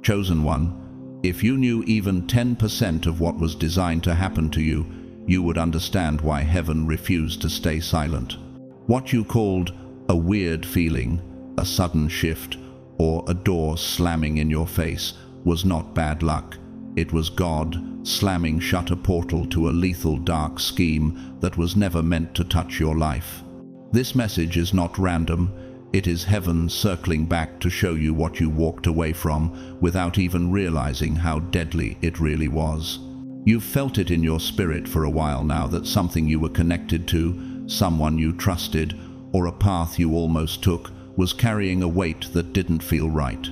Chosen one, if you knew even 10% of what was designed to happen to you, you would understand why heaven refused to stay silent. What you called a weird feeling, a sudden shift, or a door slamming in your face was not bad luck. It was God slamming shut a portal to a lethal dark scheme that was never meant to touch your life. This message is not random. It is heaven circling back to show you what you walked away from without even realizing how deadly it really was. You've felt it in your spirit for a while now that something you were connected to, someone you trusted, or a path you almost took was carrying a weight that didn't feel right.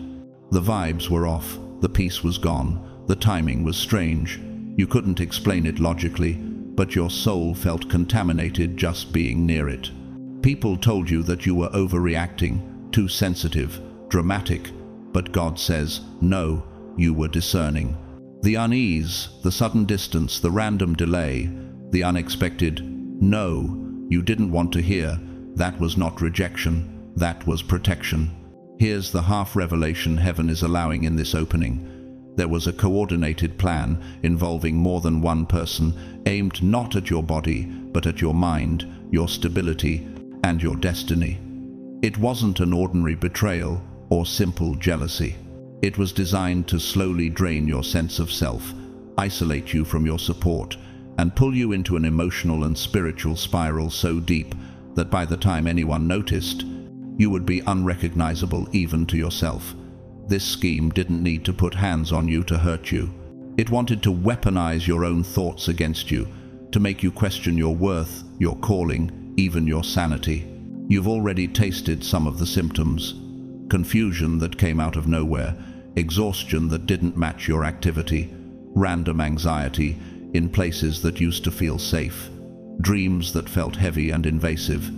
The vibes were off, the peace was gone, the timing was strange. You couldn't explain it logically, but your soul felt contaminated just being near it. People told you that you were overreacting, too sensitive, dramatic, but God says, no, you were discerning. The unease, the sudden distance, the random delay, the unexpected no you didn't want to hear, that was not rejection, that was protection. Here's the half revelation heaven is allowing in this opening. There was a coordinated plan involving more than one person, aimed not at your body, but at your mind, your stability, and your destiny. It wasn't an ordinary betrayal or simple jealousy. It was designed to slowly drain your sense of self, isolate you from your support, and pull you into an emotional and spiritual spiral so deep that by the time anyone noticed, you would be unrecognizable even to yourself. This scheme didn't need to put hands on you to hurt you. It wanted to weaponize your own thoughts against you, to make you question your worth, your calling, even your sanity. You've already tasted some of the symptoms. Confusion that came out of nowhere, exhaustion that didn't match your activity, random anxiety in places that used to feel safe, dreams that felt heavy and invasive.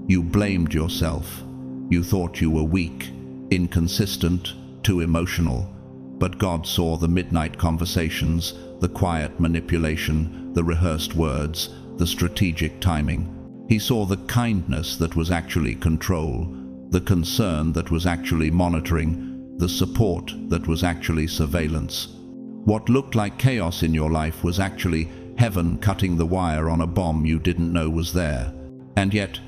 You blamed yourself. You thought you were weak, inconsistent, too emotional. But God saw the midnight conversations, the quiet manipulation, the rehearsed words, the strategic timing. He saw the kindness that was actually control, the concern that was actually monitoring, the support that was actually surveillance. What looked like chaos in your life was actually heaven cutting the wire on a bomb you didn't know was there. And yet,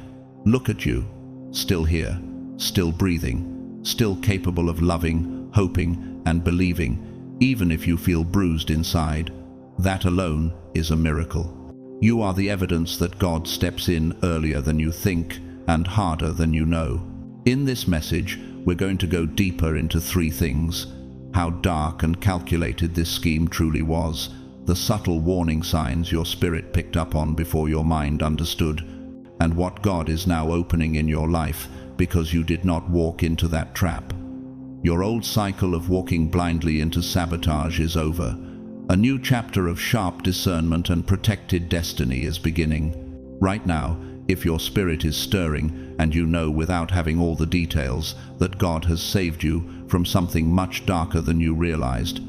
look at you, still here, still breathing, still capable of loving, hoping, and believing, even if you feel bruised inside. That alone is a miracle. You are the evidence that God steps in earlier than you think and harder than you know. In this message, we're going to go deeper into three things: how dark and calculated this scheme truly was, the subtle warning signs your spirit picked up on before your mind understood, and what God is now opening in your life because you did not walk into that trap. Your old cycle of walking blindly into sabotage is over. A new chapter of sharp discernment and protected destiny is beginning. Right now, if your spirit is stirring and you know without having all the details that God has saved you from something much darker than you realized,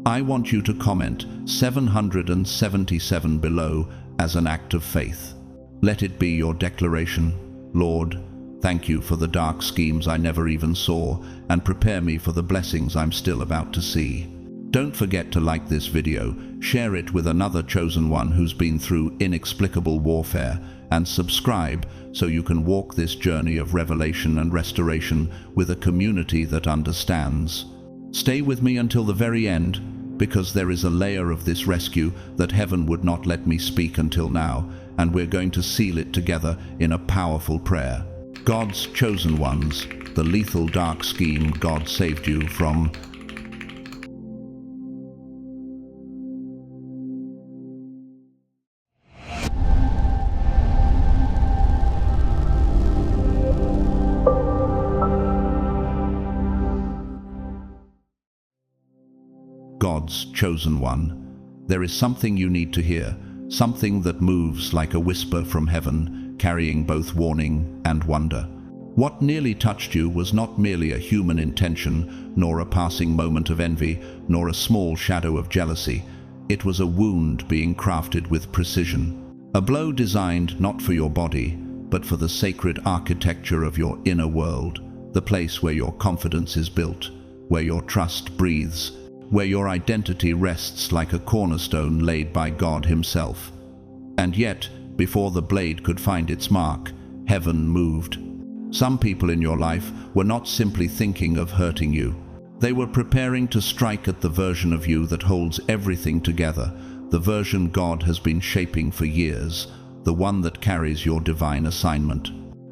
I want you to comment 777 below as an act of faith. Let it be your declaration: Lord, thank you for the dark schemes I never even saw, and prepare me for the blessings I'm still about to see. Don't forget to like this video, share it with another chosen one who's been through inexplicable warfare, and subscribe so you can walk this journey of revelation and restoration with a community that understands. Stay with me until the very end, because there is a layer of this rescue that heaven would not let me speak until now, and we're going to seal it together in a powerful prayer. God's chosen ones, the lethal dark scheme God saved you from. God's chosen one. There is something you need to hear, something that moves like a whisper from heaven, carrying both warning and wonder. What nearly touched you was not merely a human intention, nor a passing moment of envy, nor a small shadow of jealousy. It was a wound being crafted with precision. A blow designed not for your body, but for the sacred architecture of your inner world, the place where your confidence is built, where your trust breathes, where your identity rests like a cornerstone laid by God Himself. And yet, before the blade could find its mark, heaven moved. Some people in your life were not simply thinking of hurting you. They were preparing to strike at the version of you that holds everything together, the version God has been shaping for years, the one that carries your divine assignment.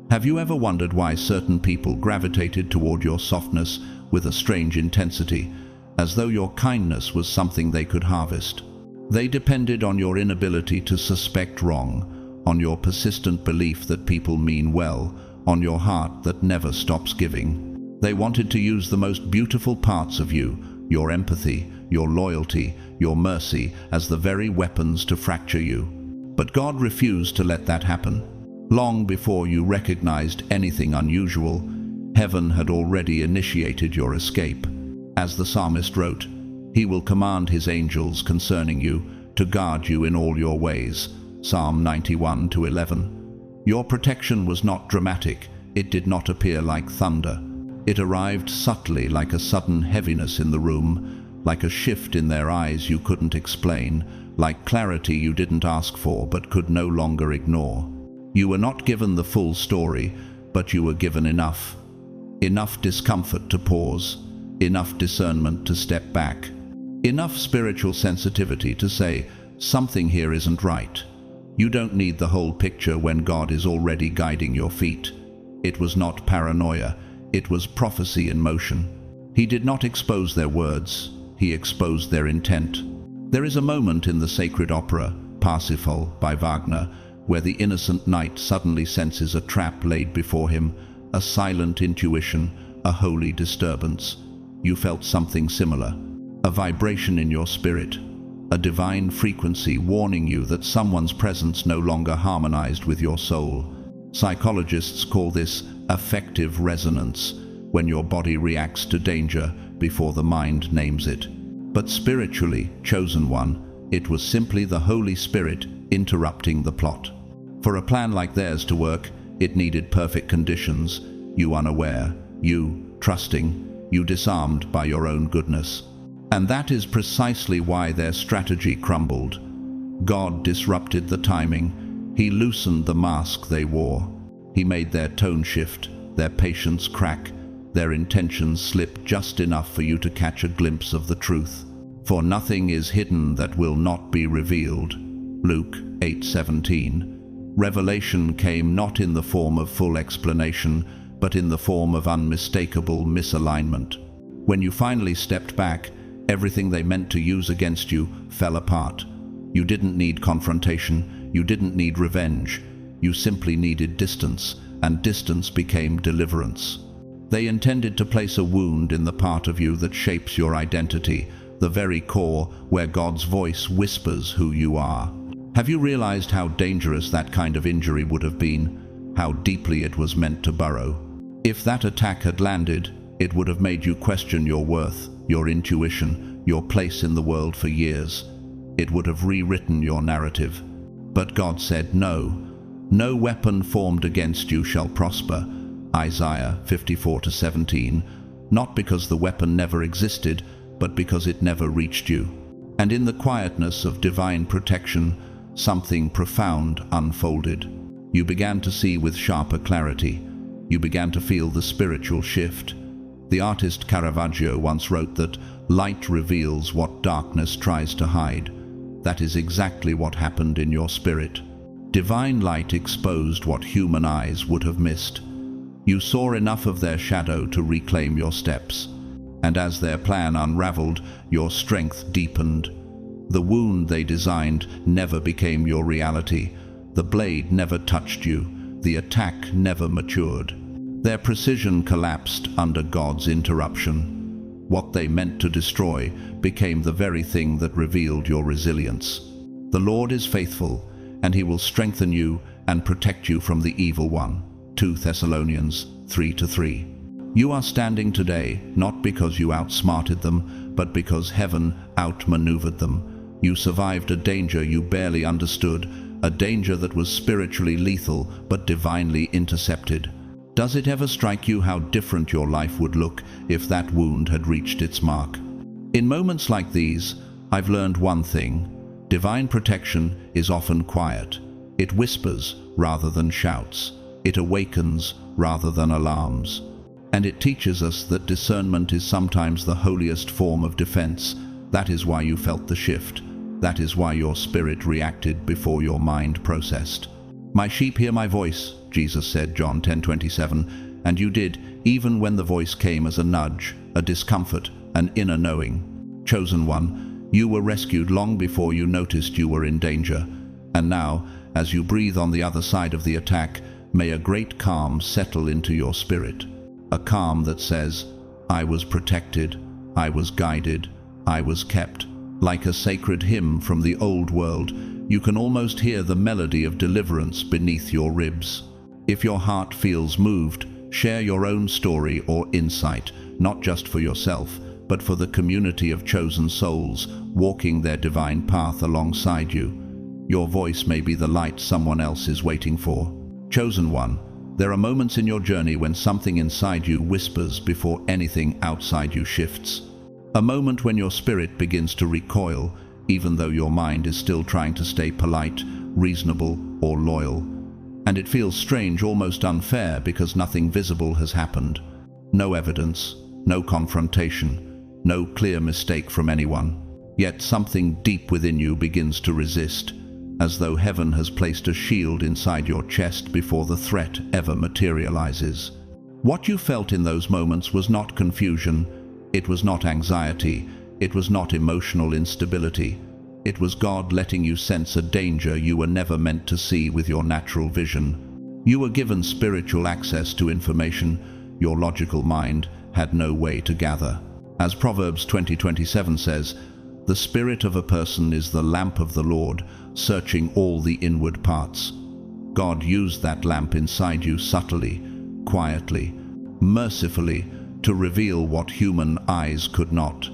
Have you ever wondered why certain people gravitated toward your softness with a strange intensity, as though your kindness was something they could harvest? They depended on your inability to suspect wrong, on your persistent belief that people mean well, on your heart that never stops giving. They wanted to use the most beautiful parts of you, your empathy, your loyalty, your mercy, as the very weapons to fracture you. But God refused to let that happen. Long before you recognized anything unusual, heaven had already initiated your escape. As the psalmist wrote, He will command His angels concerning you to guard you in all your ways. Psalm 91:11. Your protection was not dramatic. It did not appear like thunder. It arrived subtly, like a sudden heaviness in the room, like a shift in their eyes you couldn't explain, like clarity you didn't ask for but could no longer ignore. You were not given the full story, but you were given enough. Enough discomfort to pause, enough discernment to step back, enough spiritual sensitivity to say, something here isn't right. You don't need the whole picture when God is already guiding your feet. It was not paranoia, it was prophecy in motion. He did not expose their words, He exposed their intent. There is a moment in the sacred opera, Parsifal by Wagner, where the innocent knight suddenly senses a trap laid before him, a silent intuition, a holy disturbance. You felt something similar, a vibration in your spirit, a divine frequency warning you that someone's presence no longer harmonized with your soul. Psychologists call this affective resonance, when your body reacts to danger before the mind names it. But spiritually, chosen one, it was simply the Holy Spirit interrupting the plot. For a plan like theirs to work, it needed perfect conditions, you unaware, you trusting, you disarmed by your own goodness. And that is precisely why their strategy crumbled. God disrupted the timing. He loosened the mask they wore. He made their tone shift, their patience crack, their intentions slip just enough for you to catch a glimpse of the truth. For nothing is hidden that will not be revealed. Luke 8:17. Revelation came not in the form of full explanation, but in the form of unmistakable misalignment. When you finally stepped back, everything they meant to use against you fell apart. You didn't need confrontation, you didn't need revenge. You simply needed distance, and distance became deliverance. They intended to place a wound in the part of you that shapes your identity, the very core where God's voice whispers who you are. Have you realized how dangerous that kind of injury would have been? How deeply it was meant to burrow? If that attack had landed, it would have made you question your worth, your intuition, your place in the world for years. It would have rewritten your narrative. But God said no. No weapon formed against you shall prosper. Isaiah 54:17. Not because the weapon never existed, but because it never reached you. And in the quietness of divine protection, something profound unfolded. You began to see with sharper clarity. You began to feel the spiritual shift. The artist Caravaggio once wrote that light reveals what darkness tries to hide. That is exactly what happened in your spirit. Divine light exposed what human eyes would have missed. You saw enough of their shadow to reclaim your steps. And as their plan unraveled, your strength deepened. The wound they designed never became your reality. The blade never touched you. The attack never matured. Their precision collapsed under God's interruption. What they meant to destroy became the very thing that revealed your resilience. The Lord is faithful, and He will strengthen you and protect you from the evil one. 2 Thessalonians 3:3. You are standing today not because you outsmarted them, but because heaven outmaneuvered them. You survived a danger you barely understood, a danger that was spiritually lethal but divinely intercepted. Does it ever strike you how different your life would look if that wound had reached its mark? In moments like these, I've learned one thing. Divine protection is often quiet. It whispers rather than shouts. It awakens rather than alarms. And it teaches us that discernment is sometimes the holiest form of defense. That is why you felt the shift. That is why your spirit reacted before your mind processed. "My sheep hear my voice," Jesus said, John 10:27, and you did, even when the voice came as a nudge, a discomfort, an inner knowing. Chosen one, you were rescued long before you noticed you were in danger. And now, as you breathe on the other side of the attack, may a great calm settle into your spirit. A calm that says, "I was protected, I was guided, I was kept." Like a sacred hymn from the old world, you can almost hear the melody of deliverance beneath your ribs. If your heart feels moved, share your own story or insight, not just for yourself, but for the community of chosen souls walking their divine path alongside you. Your voice may be the light someone else is waiting for. Chosen one, there are moments in your journey when something inside you whispers before anything outside you shifts. A moment when your spirit begins to recoil, even though your mind is still trying to stay polite, reasonable, or loyal. And it feels strange, almost unfair, because nothing visible has happened. No evidence, no confrontation, no clear mistake from anyone. Yet something deep within you begins to resist, as though heaven has placed a shield inside your chest before the threat ever materializes. What you felt in those moments was not confusion, it was not anxiety, it was not emotional instability. It was God letting you sense a danger you were never meant to see with your natural vision. You were given spiritual access to information your logical mind had no way to gather. As Proverbs 20:27 says, "The spirit of a person is the lamp of the Lord, searching all the inward parts." God used that lamp inside you subtly, quietly, mercifully, to reveal what human eyes could not.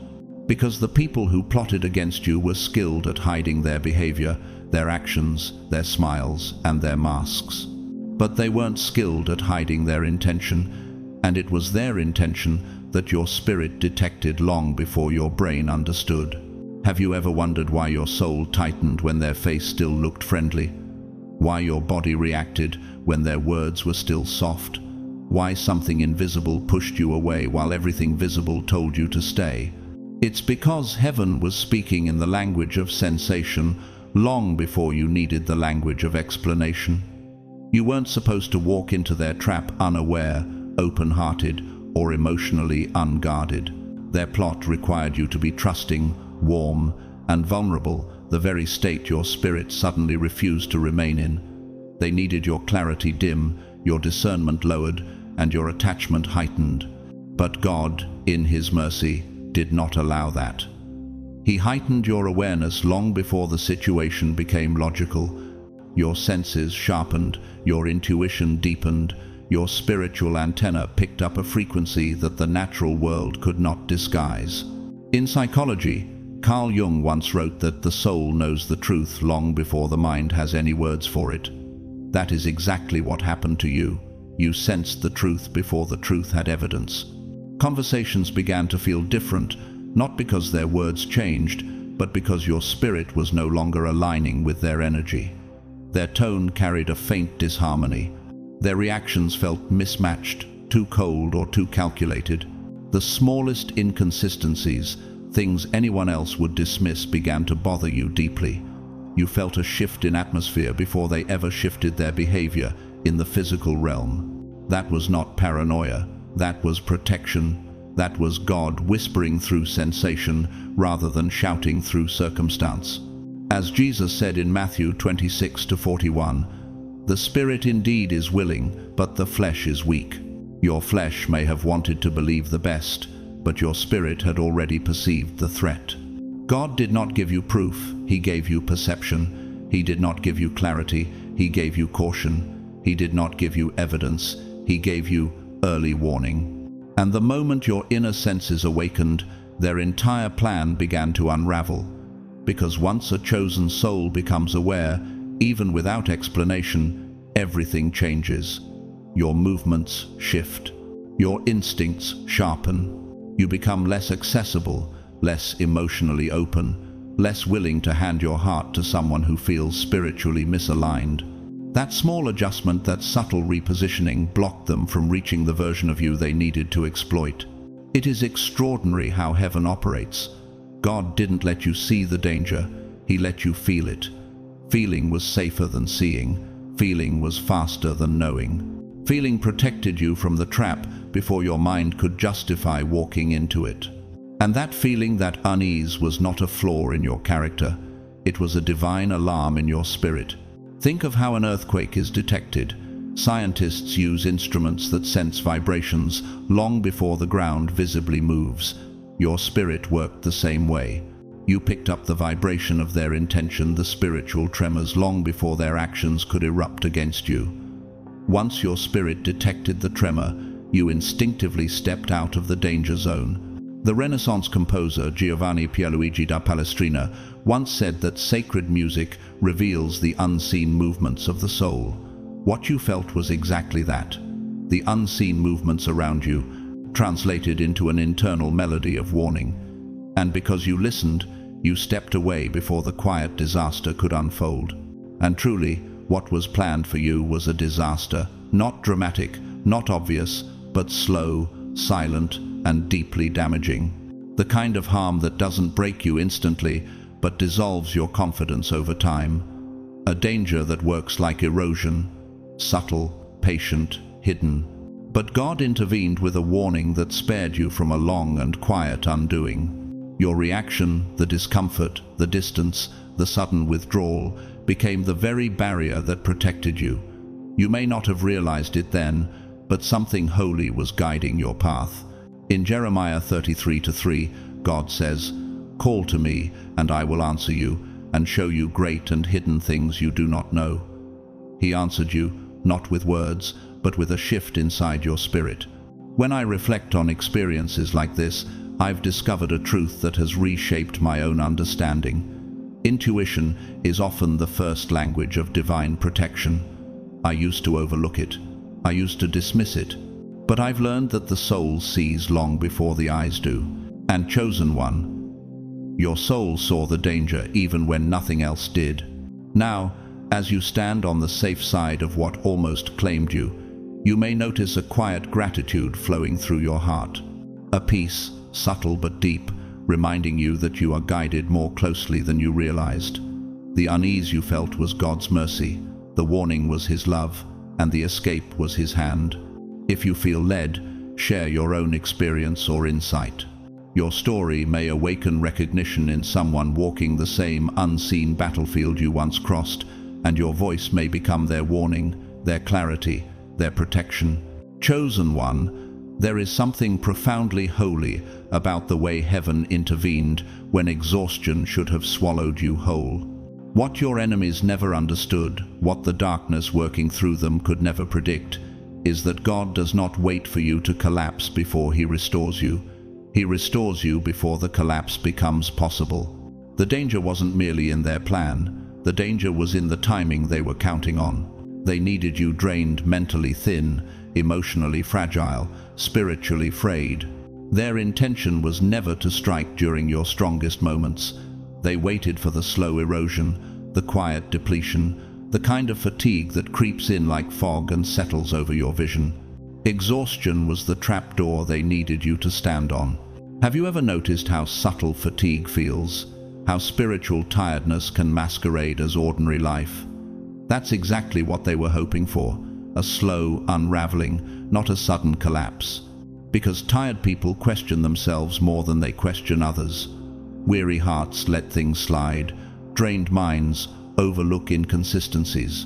Because the people who plotted against you were skilled at hiding their behavior, their actions, their smiles, and their masks. But they weren't skilled at hiding their intention, and it was their intention that your spirit detected long before your brain understood. Have you ever wondered why your soul tightened when their face still looked friendly? Why your body reacted when their words were still soft? Why something invisible pushed you away while everything visible told you to stay? It's because heaven was speaking in the language of sensation long before you needed the language of explanation. You weren't supposed to walk into their trap unaware, open-hearted, or emotionally unguarded. Their plot required you to be trusting, warm, and vulnerable, the very state your spirit suddenly refused to remain in. They needed your clarity dim, your discernment lowered, and your attachment heightened. But God, in His mercy, did not allow that. He heightened your awareness long before the situation became logical. Your senses sharpened, your intuition deepened, your spiritual antenna picked up a frequency that the natural world could not disguise. In psychology, Carl Jung once wrote that the soul knows the truth long before the mind has any words for it. That is exactly what happened to you. You sensed the truth before the truth had evidence. Conversations began to feel different, not because their words changed, but because your spirit was no longer aligning with their energy. Their tone carried a faint disharmony. Their reactions felt mismatched, too cold or too calculated. The smallest inconsistencies, things anyone else would dismiss, began to bother you deeply. You felt a shift in atmosphere before they ever shifted their behavior in the physical realm. That was not paranoia. That was protection. That was God whispering through sensation rather than shouting through circumstance. As Jesus said in Matthew 26:41, "The spirit indeed is willing, but the flesh is weak." Your flesh may have wanted to believe the best, but your spirit had already perceived the threat. God did not give you proof, He gave you perception. He did not give you clarity, He gave you caution. He did not give you evidence, He gave you early warning. And the moment your inner senses awakened, their entire plan began to unravel. Because once a chosen soul becomes aware, even without explanation, everything changes. Your movements shift. Your instincts sharpen. You become less accessible, less emotionally open, less willing to hand your heart to someone who feels spiritually misaligned. That small adjustment, that subtle repositioning, blocked them from reaching the version of you they needed to exploit. It is extraordinary how heaven operates. God didn't let you see the danger, He let you feel it. Feeling was safer than seeing. Feeling was faster than knowing. Feeling protected you from the trap before your mind could justify walking into it. And that feeling, that unease, was not a flaw in your character. It was a divine alarm in your spirit. Think of how an earthquake is detected. Scientists use instruments that sense vibrations long before the ground visibly moves. Your spirit worked the same way. You picked up the vibration of their intention, the spiritual tremors, long before their actions could erupt against you. Once your spirit detected the tremor, you instinctively stepped out of the danger zone. The Renaissance composer Giovanni Pierluigi da Palestrina once said that sacred music reveals the unseen movements of the soul. What you felt was exactly that. The unseen movements around you translated into an internal melody of warning. And because you listened, you stepped away before the quiet disaster could unfold. And truly, what was planned for you was a disaster, not dramatic, not obvious, but slow, silent, and deeply damaging. The kind of harm that doesn't break you instantly, but dissolves your confidence over time. A danger that works like erosion, subtle, patient, hidden. But God intervened with a warning that spared you from a long and quiet undoing. Your reaction, the discomfort, the distance, the sudden withdrawal, became the very barrier that protected you. You may not have realized it then, but something holy was guiding your path. In Jeremiah 33:3, God says, "Call to me, and I will answer you, and show you great and hidden things you do not know." He answered you, not with words, but with a shift inside your spirit. When I reflect on experiences like this, I've discovered a truth that has reshaped my own understanding. Intuition is often the first language of divine protection. I used to overlook it. I used to dismiss it. But I've learned that the soul sees long before the eyes do. And chosen one, your soul saw the danger even when nothing else did. Now, as you stand on the safe side of what almost claimed you, you may notice a quiet gratitude flowing through your heart. A peace, subtle but deep, reminding you that you are guided more closely than you realized. The unease you felt was God's mercy, the warning was His love, and the escape was His hand. If you feel led, share your own experience or insight. Your story may awaken recognition in someone walking the same unseen battlefield you once crossed, and your voice may become their warning, their clarity, their protection. Chosen one, there is something profoundly holy about the way heaven intervened when exhaustion should have swallowed you whole. What your enemies never understood, what the darkness working through them could never predict, is that God does not wait for you to collapse before He restores you. He restores you before the collapse becomes possible. The danger wasn't merely in their plan. The danger was in the timing they were counting on. They needed you drained, mentally thin, emotionally fragile, spiritually frayed. Their intention was never to strike during your strongest moments. They waited for the slow erosion, the quiet depletion, the kind of fatigue that creeps in like fog and settles over your vision. Exhaustion was the trapdoor they needed you to stand on. Have you ever noticed how subtle fatigue feels? How spiritual tiredness can masquerade as ordinary life? That's exactly what they were hoping for, a slow unraveling, not a sudden collapse. Because tired people question themselves more than they question others. Weary hearts let things slide. Drained minds overlook inconsistencies.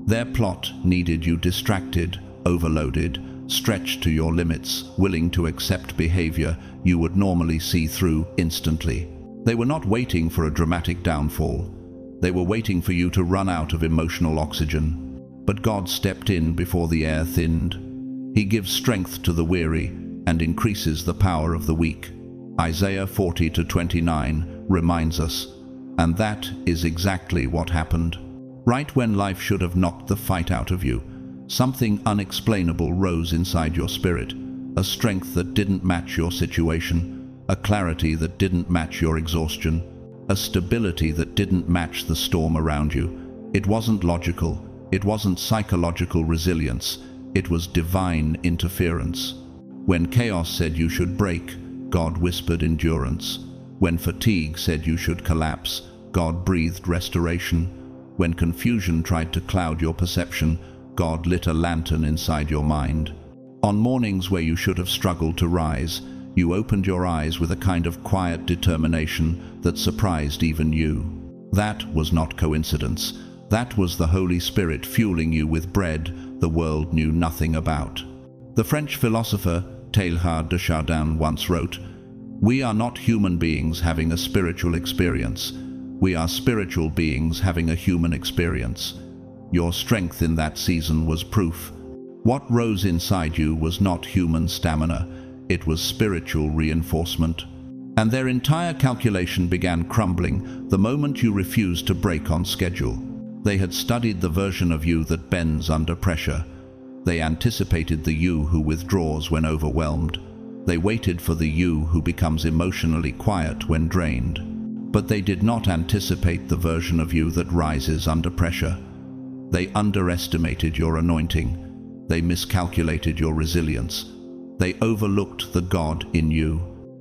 Their plot needed you distracted, overloaded, stretched to your limits, willing to accept behavior you would normally see through instantly. They were not waiting for a dramatic downfall. They were waiting for you to run out of emotional oxygen. But God stepped in before the air thinned. He gives strength to the weary and increases the power of the weak. Isaiah 40:29 reminds us, and that is exactly what happened. Right when life should have knocked the fight out of you, Something unexplainable rose inside your spirit, a strength that didn't match your situation, a clarity that didn't match your exhaustion, a stability that didn't match the storm around you. It wasn't logical, it wasn't psychological resilience, it was divine interference. When chaos said you should break, God whispered endurance. When fatigue said you should collapse, God breathed restoration. When confusion tried to cloud your perception, God lit a lantern inside your mind. On mornings where you should have struggled to rise, you opened your eyes with a kind of quiet determination that surprised even you. That was not coincidence. That was the Holy Spirit fueling you with bread the world knew nothing about. The French philosopher Teilhard de Chardin once wrote, "We are not human beings having a spiritual experience. We are spiritual beings having a human experience." Your strength in that season was proof. What rose inside you was not human stamina, it was spiritual reinforcement. And their entire calculation began crumbling the moment you refused to break on schedule. They had studied the version of you that bends under pressure. They anticipated the you who withdraws when overwhelmed. They waited for the you who becomes emotionally quiet when drained. But they did not anticipate the version of you that rises under pressure. They underestimated your anointing. They miscalculated your resilience. They overlooked the God in you.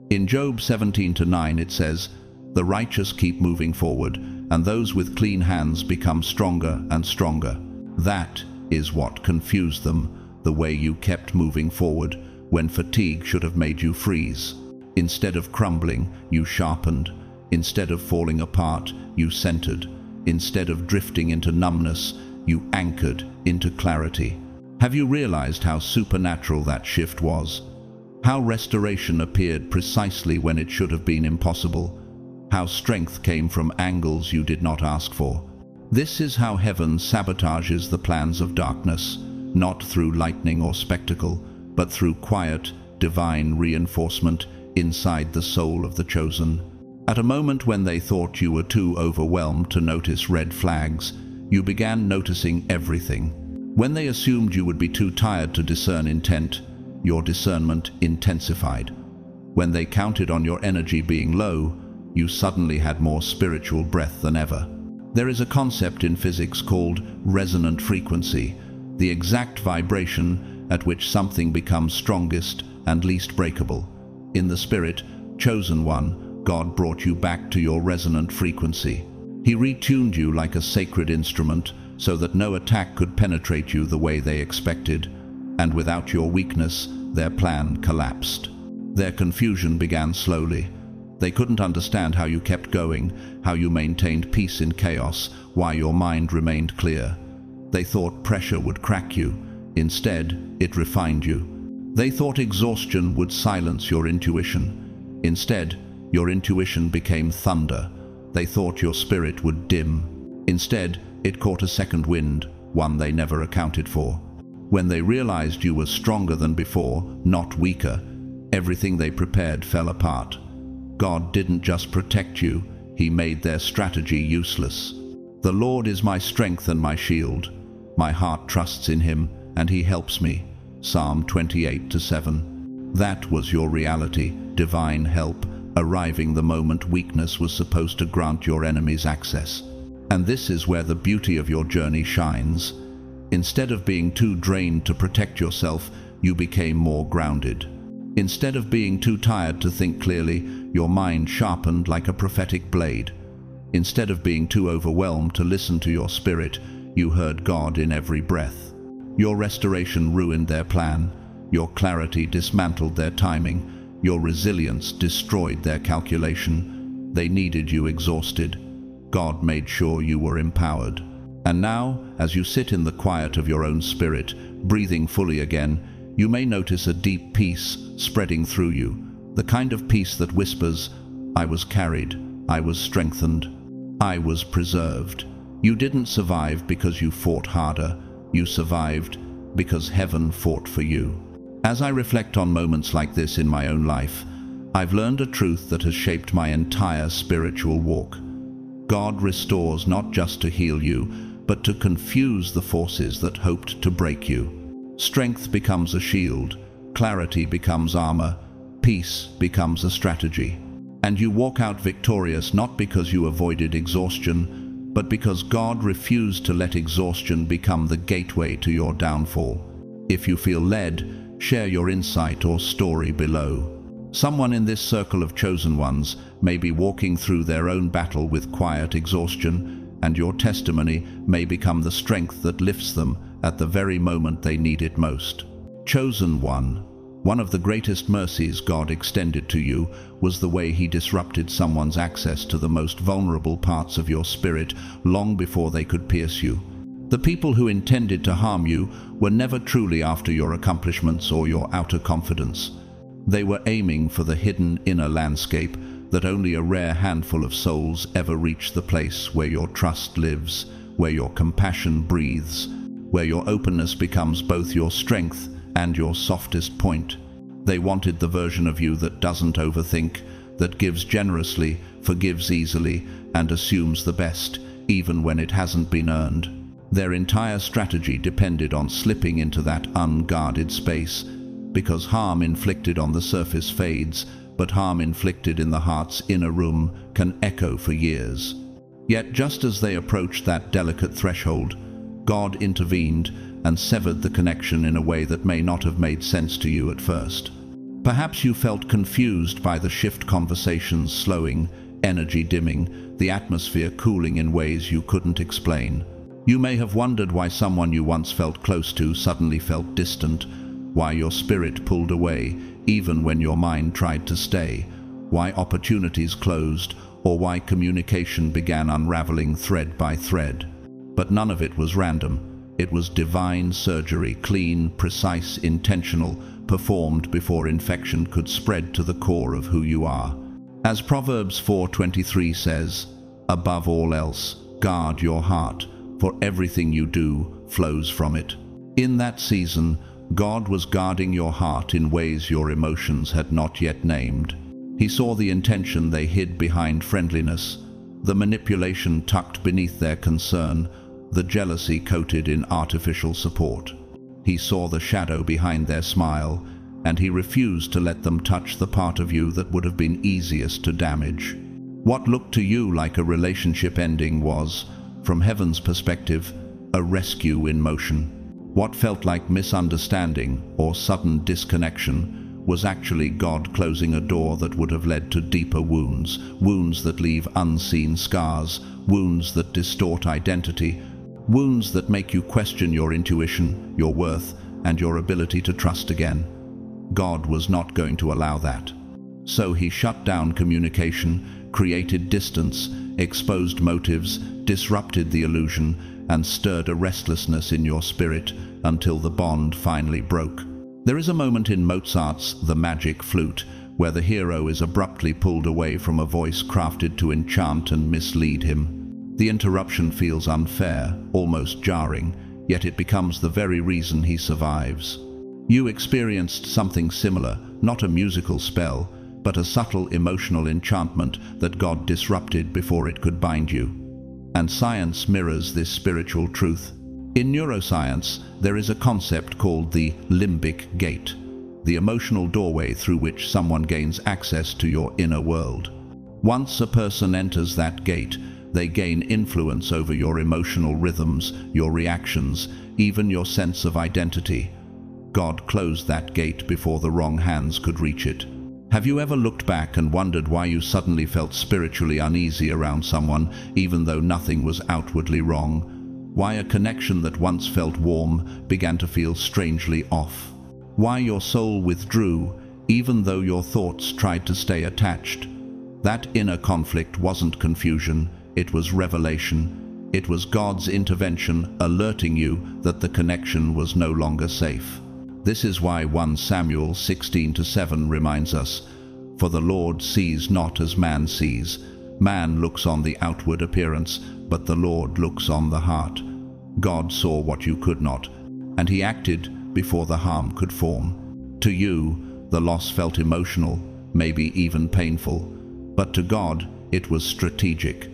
In Job 17:9 it says, "The righteous keep moving forward, and those with clean hands become stronger and stronger." That is what confused them, the way you kept moving forward when fatigue should have made you freeze. Instead of crumbling, you sharpened. Instead of falling apart, you centered. Instead of drifting into numbness, you anchored into clarity. Have you realized how supernatural that shift was? How restoration appeared precisely when it should have been impossible? How strength came from angles you did not ask for? This is how heaven sabotages the plans of darkness, not through lightning or spectacle, but through quiet, divine reinforcement inside the soul of the chosen. At a moment when they thought you were too overwhelmed to notice red flags, you began noticing everything. When they assumed you would be too tired to discern intent, your discernment intensified. When they counted on your energy being low, you suddenly had more spiritual breath than ever. There is a concept in physics called resonant frequency, the exact vibration at which something becomes strongest and least breakable. In the Spirit, chosen one, God brought you back to your resonant frequency. He retuned you like a sacred instrument so that no attack could penetrate you the way they expected, and without your weakness, their plan collapsed. Their confusion began slowly. They couldn't understand how you kept going, how you maintained peace in chaos, why your mind remained clear. They thought pressure would crack you. Instead, it refined you. They thought exhaustion would silence your intuition. Instead, your intuition became thunder. They thought your spirit would dim. Instead, it caught a second wind, one they never accounted for. When they realized you were stronger than before, not weaker, everything they prepared fell apart. God didn't just protect you, He made their strategy useless. "The Lord is my strength and my shield. My heart trusts in Him, and He helps me." Psalm 28:7. That was your reality, divine help, arriving the moment weakness was supposed to grant your enemies access. And this is where the beauty of your journey shines. Instead of being too drained to protect yourself, you became more grounded. Instead of being too tired to think clearly, your mind sharpened like a prophetic blade. Instead of being too overwhelmed to listen to your spirit, you heard God in every breath. Your restoration ruined their plan. Your clarity dismantled their timing. Your resilience destroyed their calculation. They needed you exhausted. God made sure you were empowered. And now, as you sit in the quiet of your own spirit, breathing fully again, you may notice a deep peace spreading through you, the kind of peace that whispers, "I was carried, I was strengthened, I was preserved." You didn't survive because you fought harder. You survived because heaven fought for you. As I reflect on moments like this in my own life, I've learned a truth that has shaped my entire spiritual walk. God restores not just to heal you, but to confuse the forces that hoped to break you. Strength becomes a shield, clarity becomes armor, peace becomes a strategy. And you walk out victorious not because you avoided exhaustion, but because God refused to let exhaustion become the gateway to your downfall. If you feel led, share your insight or story below. Someone in this circle of chosen ones may be walking through their own battle with quiet exhaustion, and your testimony may become the strength that lifts them at the very moment they need it most. Chosen one of the greatest mercies God extended to you was the way He disrupted someone's access to the most vulnerable parts of your spirit long before they could pierce you. The people who intended to harm you were never truly after your accomplishments or your outer confidence. They were aiming for the hidden inner landscape that only a rare handful of souls ever reach, the place where your trust lives, where your compassion breathes, where your openness becomes both your strength and your softest point. They wanted the version of you that doesn't overthink, that gives generously, forgives easily, and assumes the best, even when it hasn't been earned. Their entire strategy depended on slipping into that unguarded space, because harm inflicted on the surface fades, but harm inflicted in the heart's inner room can echo for years. Yet just as they approached that delicate threshold, God intervened and severed the connection in a way that may not have made sense to you at first. Perhaps you felt confused by the shift, conversations slowing, energy dimming, the atmosphere cooling in ways you couldn't explain. You may have wondered why someone you once felt close to suddenly felt distant, why your spirit pulled away even when your mind tried to stay, why opportunities closed, or why communication began unraveling thread by thread. But none of it was random. It was divine surgery, clean, precise, intentional, performed before infection could spread to the core of who you are. As Proverbs 4:23 says, "Above all else, guard your heart, for everything you do flows from it." In that season, God was guarding your heart in ways your emotions had not yet named. He saw the intention they hid behind friendliness, the manipulation tucked beneath their concern, the jealousy coated in artificial support. He saw the shadow behind their smile, and He refused to let them touch the part of you that would have been easiest to damage. What looked to you like a relationship ending was, from heaven's perspective, a rescue in motion. What felt like misunderstanding or sudden disconnection was actually God closing a door that would have led to deeper wounds, wounds that leave unseen scars, wounds that distort identity, wounds that make you question your intuition, your worth, and your ability to trust again. God was not going to allow that. So He shut down communication, created distance, exposed motives, disrupted the illusion, and stirred a restlessness in your spirit until the bond finally broke. There is a moment in Mozart's The Magic Flute where the hero is abruptly pulled away from a voice crafted to enchant and mislead him. The interruption feels unfair, almost jarring, yet it becomes the very reason he survives. You experienced something similar, not a musical spell, but a subtle emotional enchantment that God disrupted before it could bind you. And science mirrors this spiritual truth. In neuroscience, there is a concept called the limbic gate, the emotional doorway through which someone gains access to your inner world. Once a person enters that gate, they gain influence over your emotional rhythms, your reactions, even your sense of identity. God closed that gate before the wrong hands could reach it. Have you ever looked back and wondered why you suddenly felt spiritually uneasy around someone, even though nothing was outwardly wrong? Why a connection that once felt warm began to feel strangely off? Why your soul withdrew, even though your thoughts tried to stay attached? That inner conflict wasn't confusion, it was revelation. It was God's intervention alerting you that the connection was no longer safe. This is why 1 Samuel 16:7 reminds us, "For the Lord sees not as man sees. Man looks on the outward appearance, but the Lord looks on the heart." God saw what you could not, and He acted before the harm could form. To you, the loss felt emotional, maybe even painful, but to God, it was strategic.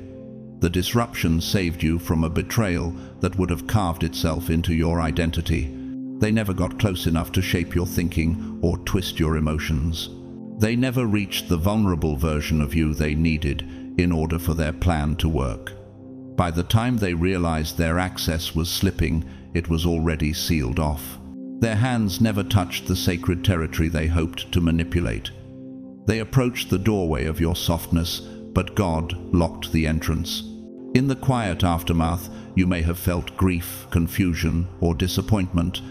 The disruption saved you from a betrayal that would have carved itself into your identity. They never got close enough to shape your thinking or twist your emotions. They never reached the vulnerable version of you they needed in order for their plan to work. By the time they realized their access was slipping, it was already sealed off. Their hands never touched the sacred territory they hoped to manipulate. They approached the doorway of your softness, but God locked the entrance. In the quiet aftermath, you may have felt grief, confusion, or disappointment,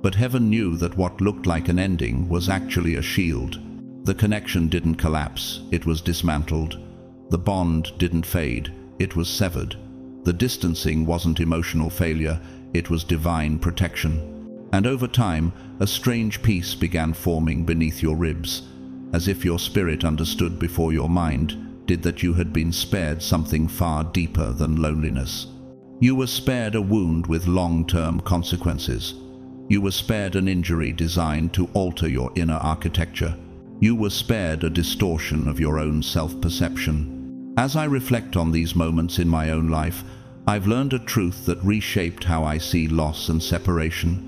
but heaven knew that what looked like an ending was actually a shield. The connection didn't collapse, it was dismantled. The bond didn't fade, it was severed. The distancing wasn't emotional failure, it was divine protection. And over time, a strange peace began forming beneath your ribs, as if your spirit understood before your mind did that you had been spared something far deeper than loneliness. You were spared a wound with long-term consequences. You were spared an injury designed to alter your inner architecture. You were spared a distortion of your own self-perception. As I reflect on these moments in my own life, I've learned a truth that reshaped how I see loss and separation.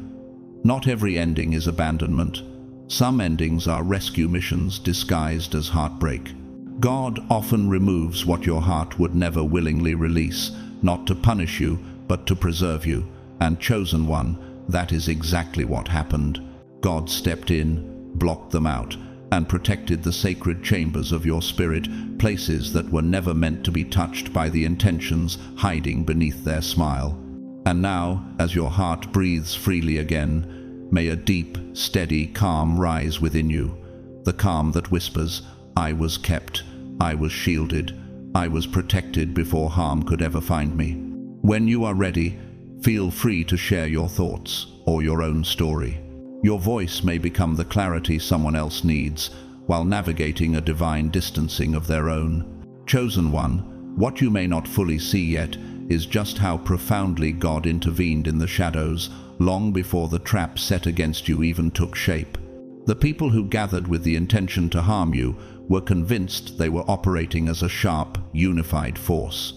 Not every ending is abandonment. Some endings are rescue missions disguised as heartbreak. God often removes what your heart would never willingly release, not to punish you, but to preserve you. And chosen one, that is exactly what happened. God stepped in, blocked them out, and protected the sacred chambers of your spirit, places that were never meant to be touched by the intentions hiding beneath their smile. And now, as your heart breathes freely again, may a deep, steady calm rise within you, the calm that whispers, "I was kept, I was shielded, I was protected before harm could ever find me." When you are ready, feel free to share your thoughts or your own story. Your voice may become the clarity someone else needs while navigating a divine distancing of their own. Chosen one, what you may not fully see yet is just how profoundly God intervened in the shadows long before the trap set against you even took shape. The people who gathered with the intention to harm you were convinced they were operating as a sharp, unified force.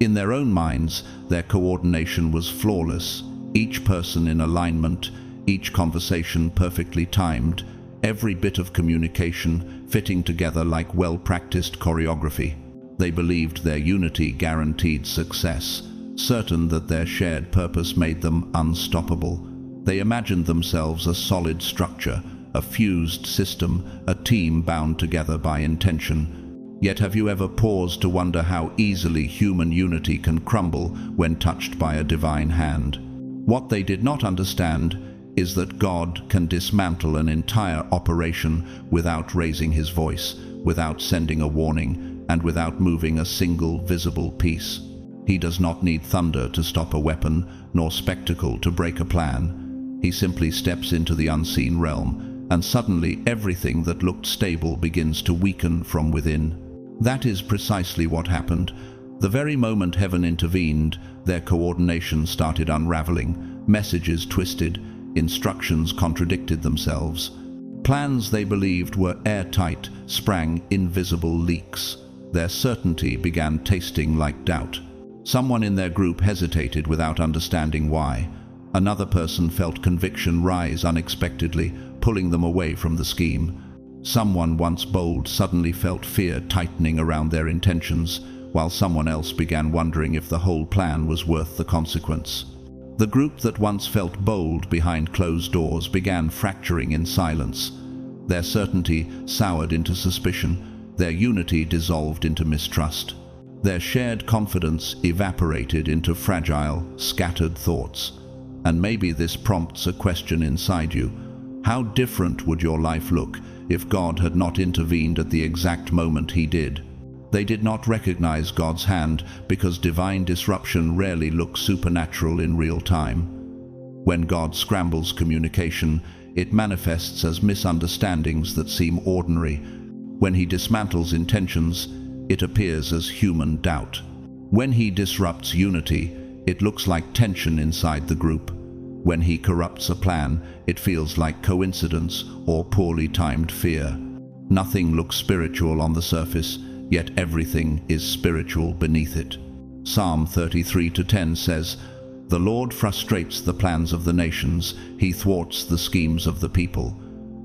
In their own minds, their coordination was flawless, each person in alignment, each conversation perfectly timed, every bit of communication fitting together like well-practiced choreography. They believed their unity guaranteed success, certain that their shared purpose made them unstoppable. They imagined themselves a solid structure, a fused system, a team bound together by intention. Yet have you ever paused to wonder how easily human unity can crumble when touched by a divine hand? What they did not understand is that God can dismantle an entire operation without raising his voice, without sending a warning, and without moving a single visible piece. He does not need thunder to stop a weapon, nor spectacle to break a plan. He simply steps into the unseen realm, and suddenly everything that looked stable begins to weaken from within. That is precisely what happened. The very moment heaven intervened, their coordination started unraveling, messages twisted, instructions contradicted themselves. Plans they believed were airtight sprang invisible leaks. Their certainty began tasting like doubt. Someone in their group hesitated without understanding why. Another person felt conviction rise unexpectedly, pulling them away from the scheme. Someone once bold suddenly felt fear tightening around their intentions, while someone else began wondering if the whole plan was worth the consequence. The group that once felt bold behind closed doors began fracturing in silence. Their certainty soured into suspicion, their unity dissolved into mistrust. Their shared confidence evaporated into fragile, scattered thoughts. And maybe this prompts a question inside you. How different would your life look if God had not intervened at the exact moment he did? They did not recognize God's hand because divine disruption rarely looks supernatural in real time. When God scrambles communication, it manifests as misunderstandings that seem ordinary. When he dismantles intentions, it appears as human doubt. When he disrupts unity, it looks like tension inside the group. When he corrupts a plan, it feels like coincidence or poorly timed fear. Nothing looks spiritual on the surface, yet everything is spiritual beneath it. Psalm 33:10 says, "The Lord frustrates the plans of the nations, he thwarts the schemes of the people."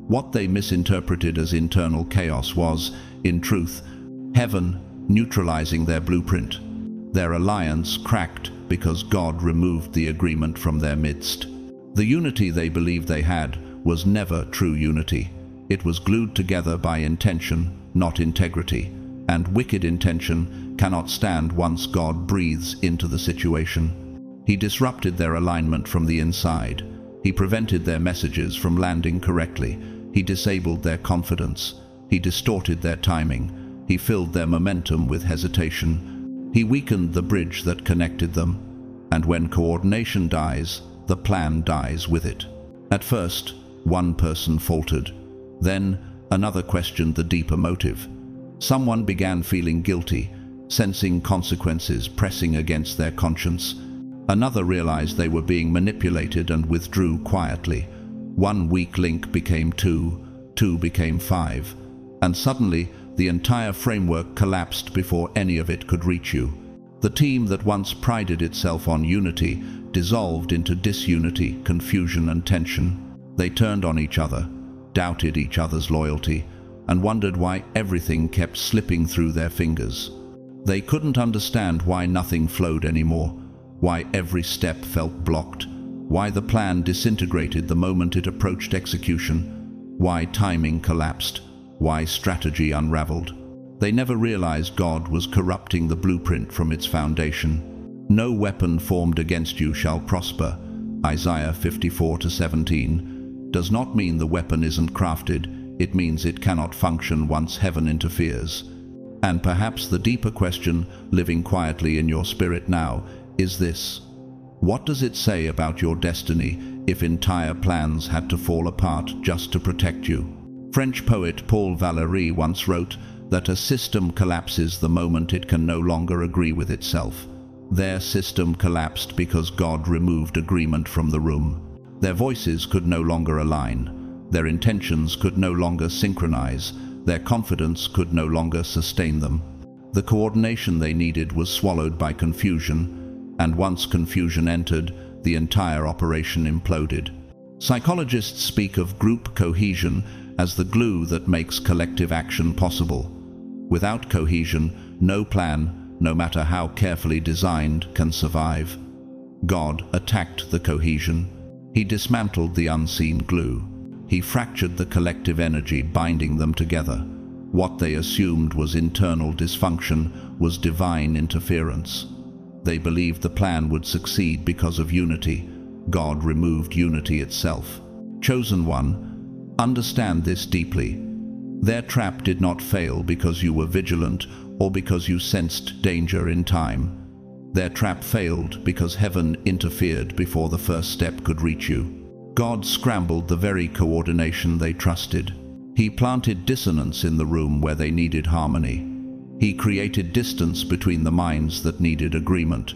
What they misinterpreted as internal chaos was, in truth, heaven neutralizing their blueprint. Their alliance cracked because God removed the agreement from their midst. The unity they believed they had was never true unity. It was glued together by intention, not integrity, and wicked intention cannot stand once God breathes into the situation. He disrupted their alignment from the inside. He prevented their messages from landing correctly. He disabled their confidence. He distorted their timing. He filled their momentum with hesitation. He weakened the bridge that connected them. And when coordination dies, the plan dies with it. At first, one person faltered. Then, another questioned the deeper motive. Someone began feeling guilty, sensing consequences pressing against their conscience. Another realized they were being manipulated and withdrew quietly. One weak link became two, two became five, and suddenly the entire framework collapsed before any of it could reach you. The team that once prided itself on unity dissolved into disunity, confusion, and tension. They turned on each other, doubted each other's loyalty, and wondered why everything kept slipping through their fingers. They couldn't understand why nothing flowed anymore, why every step felt blocked, why the plan disintegrated the moment it approached execution, why timing collapsed, why strategy unraveled. They never realized God was corrupting the blueprint from its foundation. "No weapon formed against you shall prosper," Isaiah 54:17, does not mean the weapon isn't crafted. It means it cannot function once heaven interferes. And perhaps the deeper question living quietly in your spirit now is this: what does it say about your destiny if entire plans had to fall apart just to protect you? French poet Paul Valéry once wrote that a system collapses the moment it can no longer agree with itself. Their system collapsed because God removed agreement from the room. Their voices could no longer align. Their intentions could no longer synchronize. Their confidence could no longer sustain them. The coordination they needed was swallowed by confusion, and once confusion entered, the entire operation imploded. Psychologists speak of group cohesion as the glue that makes collective action possible. Without cohesion, no plan, no matter how carefully designed, can survive. God attacked the cohesion. He dismantled the unseen glue. He fractured the collective energy binding them together. What they assumed was internal dysfunction was divine interference. They believed the plan would succeed because of unity. God removed unity itself. Chosen one, understand this deeply. Their trap did not fail because you were vigilant or because you sensed danger in time. Their trap failed because heaven interfered before the first step could reach you. God scrambled the very coordination they trusted. He planted dissonance in the room where they needed harmony. He created distance between the minds that needed agreement.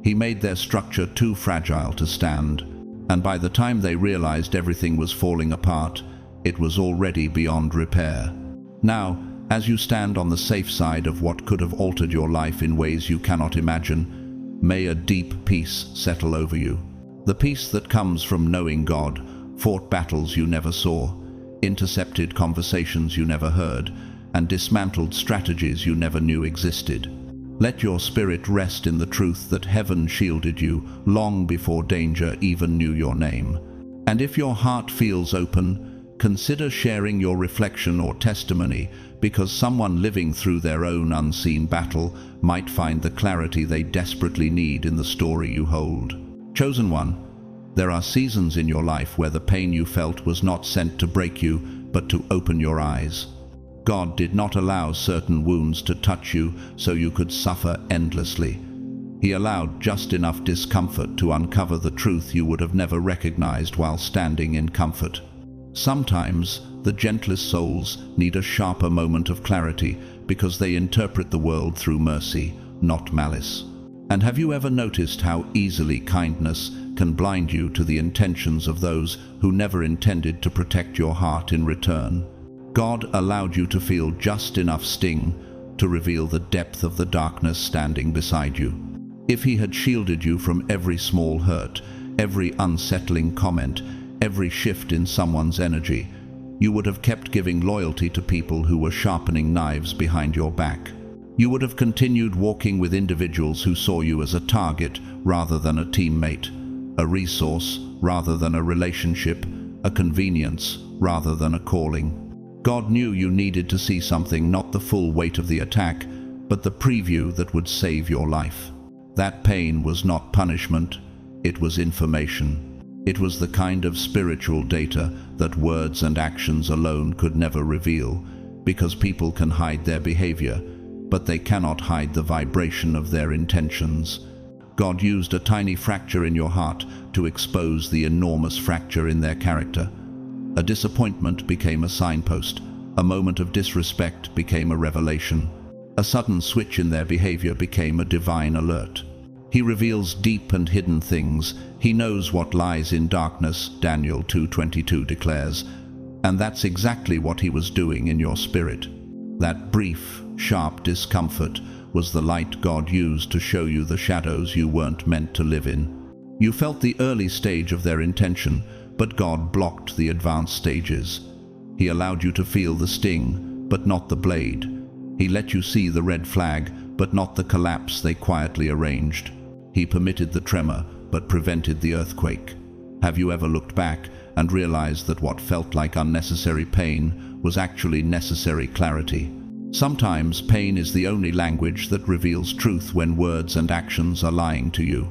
He made their structure too fragile to stand, and by the time they realized everything was falling apart, it was already beyond repair. Now, as you stand on the safe side of what could have altered your life in ways you cannot imagine, may a deep peace settle over you. The peace that comes from knowing God, fought battles you never saw, intercepted conversations you never heard, and dismantled strategies you never knew existed. Let your spirit rest in the truth that heaven shielded you long before danger even knew your name. And if your heart feels open, consider sharing your reflection or testimony, because someone living through their own unseen battle might find the clarity they desperately need in the story you hold. Chosen one, there are seasons in your life where the pain you felt was not sent to break you, but to open your eyes. God did not allow certain wounds to touch you so you could suffer endlessly. He allowed just enough discomfort to uncover the truth you would have never recognized while standing in comfort. Sometimes, the gentlest souls need a sharper moment of clarity because they interpret the world through mercy, not malice. And have you ever noticed how easily kindness can blind you to the intentions of those who never intended to protect your heart in return? God allowed you to feel just enough sting to reveal the depth of the darkness standing beside you. If he had shielded you from every small hurt, every unsettling comment, every shift in someone's energy, you would have kept giving loyalty to people who were sharpening knives behind your back. You would have continued walking with individuals who saw you as a target rather than a teammate, a resource rather than a relationship, a convenience rather than a calling. God knew you needed to see something, not the full weight of the attack, but the preview that would save your life. That pain was not punishment, it was information. It was the kind of spiritual data that words and actions alone could never reveal, because people can hide their behavior, but they cannot hide the vibration of their intentions. God used a tiny fracture in your heart to expose the enormous fracture in their character. A disappointment became a signpost. A moment of disrespect became a revelation. A sudden switch in their behavior became a divine alert. He reveals deep and hidden things. He knows what lies in darkness, Daniel 2:22 declares. And that's exactly what he was doing in your spirit. That brief, sharp discomfort was the light God used to show you the shadows you weren't meant to live in. You felt the early stage of their intention, but God blocked the advanced stages. He allowed you to feel the sting, but not the blade. He let you see the red flag, but not the collapse they quietly arranged. He permitted the tremor, but prevented the earthquake. Have you ever looked back and realized that what felt like unnecessary pain was actually necessary clarity? Sometimes pain is the only language that reveals truth when words and actions are lying to you.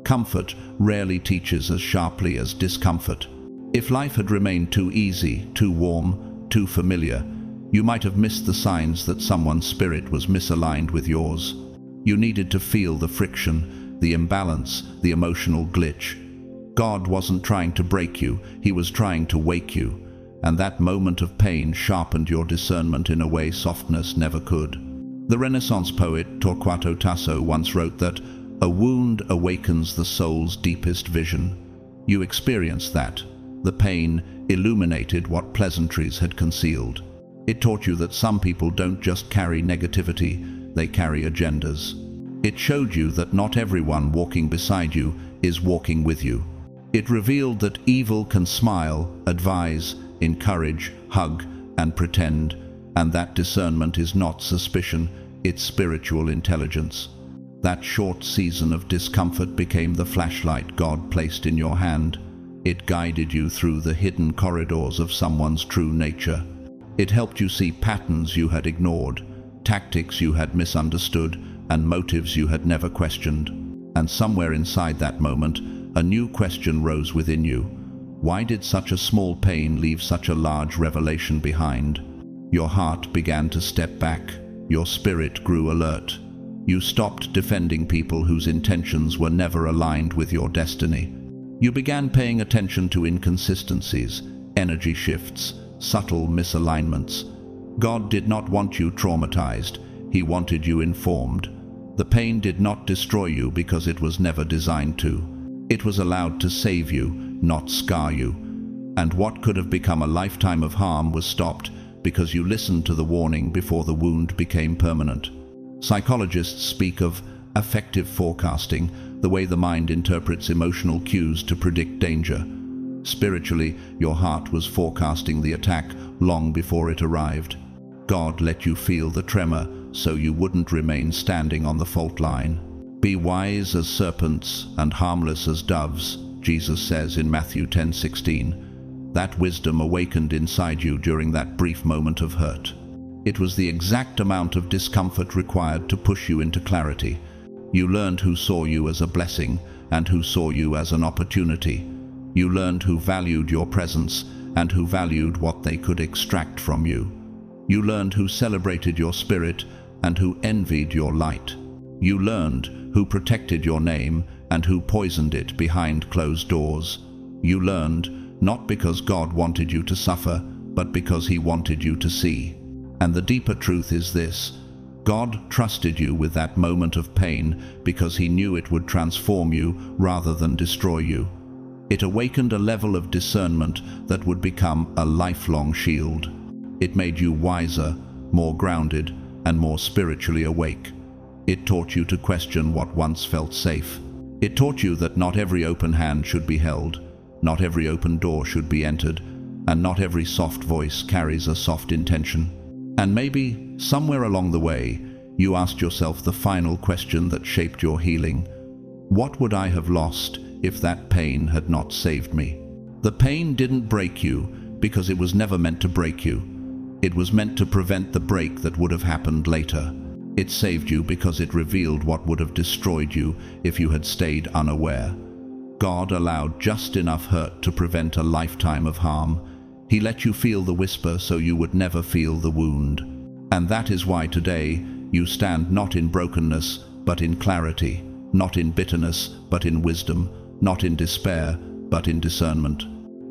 Comfort rarely teaches as sharply as discomfort. If life had remained too easy, too warm, too familiar, you might have missed the signs that someone's spirit was misaligned with yours. You needed to feel the friction, the imbalance, the emotional glitch. God wasn't trying to break you, he was trying to wake you. And that moment of pain sharpened your discernment in a way softness never could. The Renaissance poet Torquato Tasso once wrote that a wound awakens the soul's deepest vision. You experienced that. The pain illuminated what pleasantries had concealed. It taught you that some people don't just carry negativity, they carry agendas. It showed you that not everyone walking beside you is walking with you. It revealed that evil can smile, advise, encourage, hug, and pretend, and that discernment is not suspicion, it's spiritual intelligence. That short season of discomfort became the flashlight God placed in your hand. It guided you through the hidden corridors of someone's true nature. It helped you see patterns you had ignored, tactics you had misunderstood, and motives you had never questioned. And somewhere inside that moment, a new question rose within you. Why did such a small pain leave such a large revelation behind? Your heart began to step back. Your spirit grew alert. You stopped defending people whose intentions were never aligned with your destiny. You began paying attention to inconsistencies, energy shifts, subtle misalignments. God did not want you traumatized. He wanted you informed. The pain did not destroy you because it was never designed to. It was allowed to save you, not scar you. And what could have become a lifetime of harm was stopped because you listened to the warning before the wound became permanent. Psychologists speak of affective forecasting, the way the mind interprets emotional cues to predict danger. Spiritually, your heart was forecasting the attack long before it arrived. God let you feel the tremor so you wouldn't remain standing on the fault line. Be wise as serpents and harmless as doves, Jesus says in Matthew 10:16. That wisdom awakened inside you during that brief moment of hurt. It was the exact amount of discomfort required to push you into clarity. You learned who saw you as a blessing and who saw you as an opportunity. You learned who valued your presence and who valued what they could extract from you. You learned who celebrated your spirit and who envied your light. You learned who protected your name and who poisoned it behind closed doors. You learned not because God wanted you to suffer, but because he wanted you to see. And the deeper truth is this: God trusted you with that moment of pain because he knew it would transform you rather than destroy you. It awakened a level of discernment that would become a lifelong shield. It made you wiser, more grounded, and more spiritually awake. It taught you to question what once felt safe. It taught you that not every open hand should be held, not every open door should be entered, and not every soft voice carries a soft intention. And maybe, somewhere along the way, you asked yourself the final question that shaped your healing. What would I have lost if that pain had not saved me? The pain didn't break you because it was never meant to break you. It was meant to prevent the break that would have happened later. It saved you because it revealed what would have destroyed you if you had stayed unaware. God allowed just enough hurt to prevent a lifetime of harm. He let you feel the whisper so you would never feel the wound. And that is why today you stand not in brokenness, but in clarity, not in bitterness, but in wisdom, not in despair, but in discernment.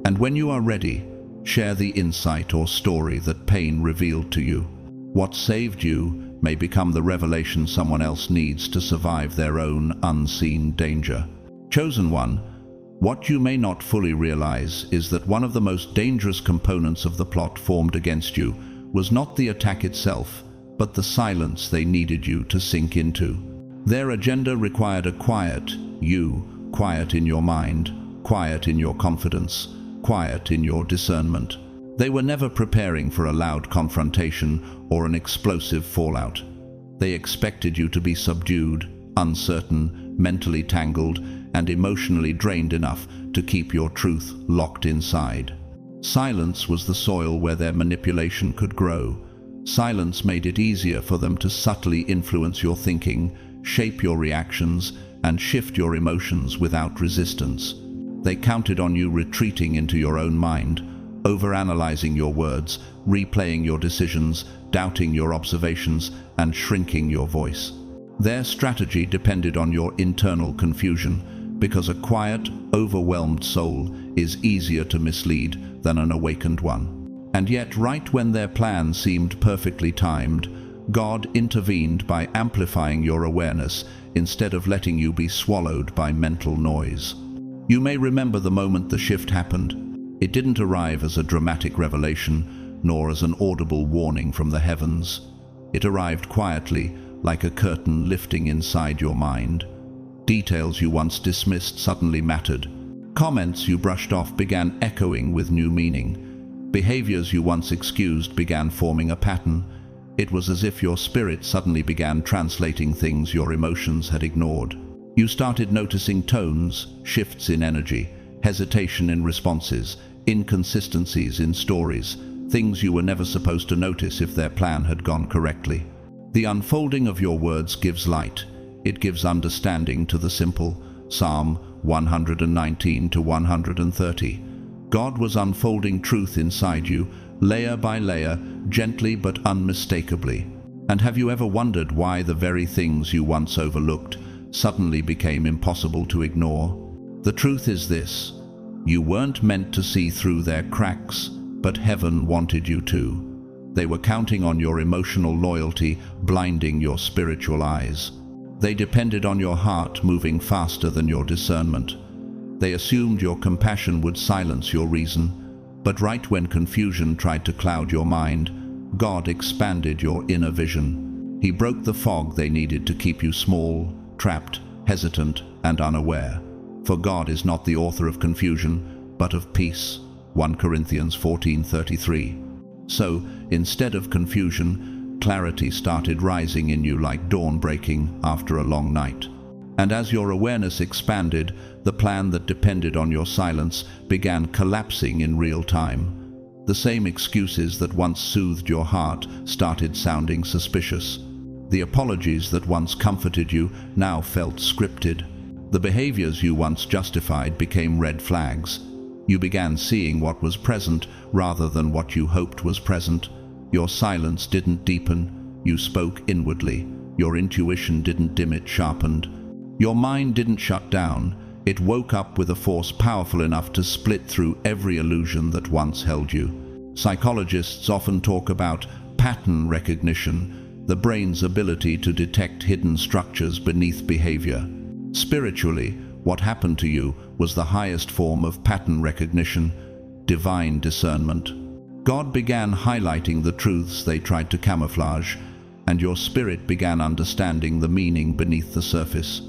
And when you are ready, share the insight or story that pain revealed to you. What saved you may become the revelation someone else needs to survive their own unseen danger. Chosen one, what you may not fully realize is that one of the most dangerous components of the plot formed against you was not the attack itself, but the silence they needed you to sink into. Their agenda required a quiet you, quiet in your mind, quiet in your confidence, quiet in your discernment. They were never preparing for a loud confrontation or an explosive fallout. They expected you to be subdued, uncertain, mentally tangled, and emotionally drained enough to keep your truth locked inside. Silence was the soil where their manipulation could grow. Silence made it easier for them to subtly influence your thinking, shape your reactions, and shift your emotions without resistance. They counted on you retreating into your own mind, overanalyzing your words, replaying your decisions, doubting your observations, and shrinking your voice. Their strategy depended on your internal confusion, because a quiet, overwhelmed soul is easier to mislead than an awakened one. And yet, right when their plan seemed perfectly timed, God intervened by amplifying your awareness instead of letting you be swallowed by mental noise. You may remember the moment the shift happened. It didn't arrive as a dramatic revelation, nor as an audible warning from the heavens. It arrived quietly, like a curtain lifting inside your mind. Details you once dismissed suddenly mattered. Comments you brushed off began echoing with new meaning. Behaviors you once excused began forming a pattern. It was as if your spirit suddenly began translating things your emotions had ignored. You started noticing tones, shifts in energy, hesitation in responses, inconsistencies in stories, things you were never supposed to notice if their plan had gone correctly. The unfolding of your words gives light. It gives understanding to the simple. Psalm 119 to 130. God was unfolding truth inside you, layer by layer, gently but unmistakably. And have you ever wondered why the very things you once overlooked suddenly became impossible to ignore? The truth is this: you weren't meant to see through their cracks, but heaven wanted you to. They were counting on your emotional loyalty, blinding your spiritual eyes. They depended on your heart moving faster than your discernment. They assumed your compassion would silence your reason, but right when confusion tried to cloud your mind, God expanded your inner vision. He broke the fog they needed to keep you small, trapped, hesitant, and unaware. For God is not the author of confusion, but of peace. 1 Corinthians 14:33. So, instead of confusion, clarity started rising in you like dawn breaking after a long night. And as your awareness expanded, the plan that depended on your silence began collapsing in real time. The same excuses that once soothed your heart started sounding suspicious. The apologies that once comforted you now felt scripted. The behaviors you once justified became red flags. You began seeing what was present rather than what you hoped was present. Your silence didn't deepen, you spoke inwardly. Your intuition didn't dim, it sharpened. Your mind didn't shut down, it woke up with a force powerful enough to split through every illusion that once held you. Psychologists often talk about pattern recognition, the brain's ability to detect hidden structures beneath behavior. Spiritually, what happened to you was the highest form of pattern recognition, divine discernment. God began highlighting the truths they tried to camouflage, and your spirit began understanding the meaning beneath the surface.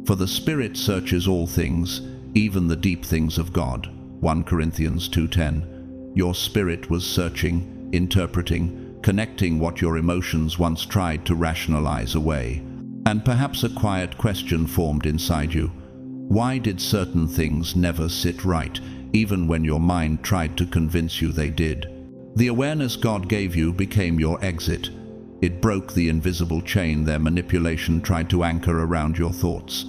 For the Spirit searches all things, even the deep things of God. 1 Corinthians 2:10. Your spirit was searching, interpreting, connecting what your emotions once tried to rationalize away. And perhaps a quiet question formed inside you. Why did certain things never sit right, even when your mind tried to convince you they did? The awareness God gave you became your exit. It broke the invisible chain their manipulation tried to anchor around your thoughts.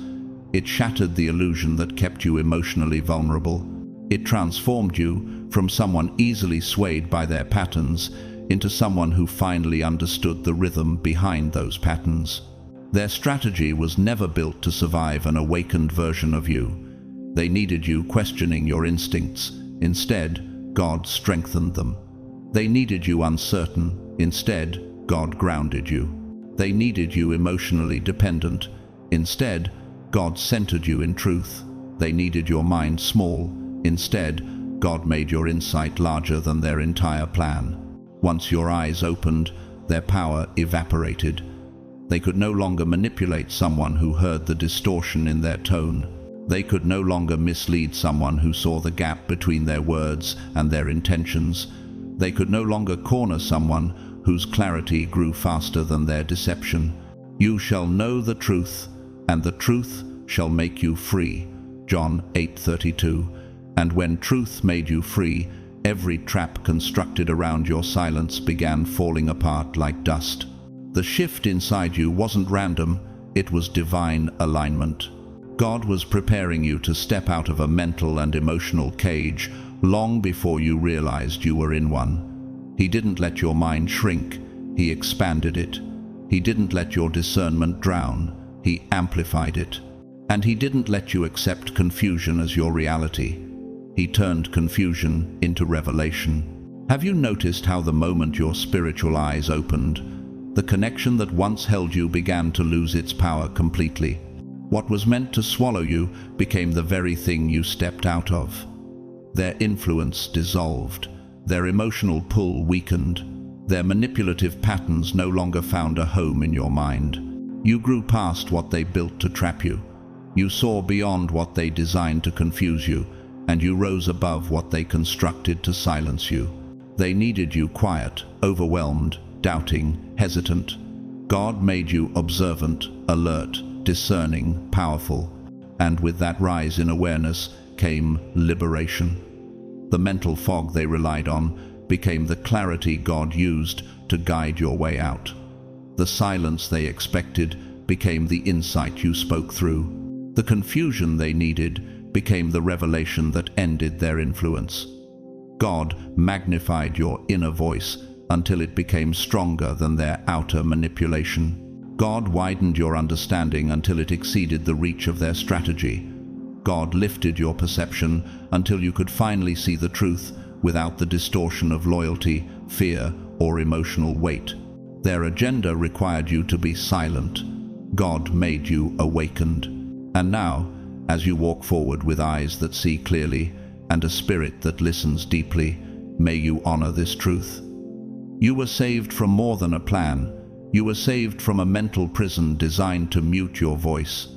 It shattered the illusion that kept you emotionally vulnerable. It transformed you from someone easily swayed by their patterns into someone who finally understood the rhythm behind those patterns. Their strategy was never built to survive an awakened version of you. They needed you questioning your instincts. Instead, God strengthened them. They needed you uncertain. Instead, God grounded you. They needed you emotionally dependent. Instead, God centered you in truth. They needed your mind small. Instead, God made your insight larger than their entire plan. Once your eyes opened, their power evaporated. They could no longer manipulate someone who heard the distortion in their tone. They could no longer mislead someone who saw the gap between their words and their intentions. They could no longer corner someone whose clarity grew faster than their deception. You shall know the truth, and the truth shall make you free. John 8:32. And when truth made you free, every trap constructed around your silence began falling apart like dust. The shift inside you wasn't random, it was divine alignment. God was preparing you to step out of a mental and emotional cage long before you realized you were in one. He didn't let your mind shrink, he expanded it. He didn't let your discernment drown, he amplified it. And he didn't let you accept confusion as your reality. He turned confusion into revelation. Have you noticed how the moment your spiritual eyes opened, the connection that once held you began to lose its power completely? What was meant to swallow you became the very thing you stepped out of. Their influence dissolved, their emotional pull weakened, their manipulative patterns no longer found a home in your mind. You grew past what they built to trap you. You saw beyond what they designed to confuse you, and you rose above what they constructed to silence you. They needed you quiet, overwhelmed, doubting, hesitant. God made you observant, alert, discerning, powerful, and with that rise in awareness came liberation. The mental fog they relied on became the clarity God used to guide your way out. The silence they expected became the insight you spoke through. The confusion they needed became the revelation that ended their influence. God magnified your inner voice until it became stronger than their outer manipulation. God widened your understanding until it exceeded the reach of their strategy. God lifted your perception until you could finally see the truth without the distortion of loyalty, fear, or emotional weight. Their agenda required you to be silent. God made you awakened. And now, as you walk forward with eyes that see clearly and a spirit that listens deeply, may you honor this truth. You were saved from more than a plan. You were saved from a mental prison designed to mute your voice,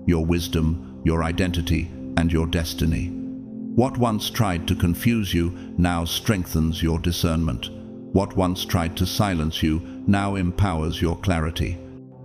your wisdom, your identity, and your destiny. What once tried to confuse you now strengthens your discernment. What once tried to silence you now empowers your clarity.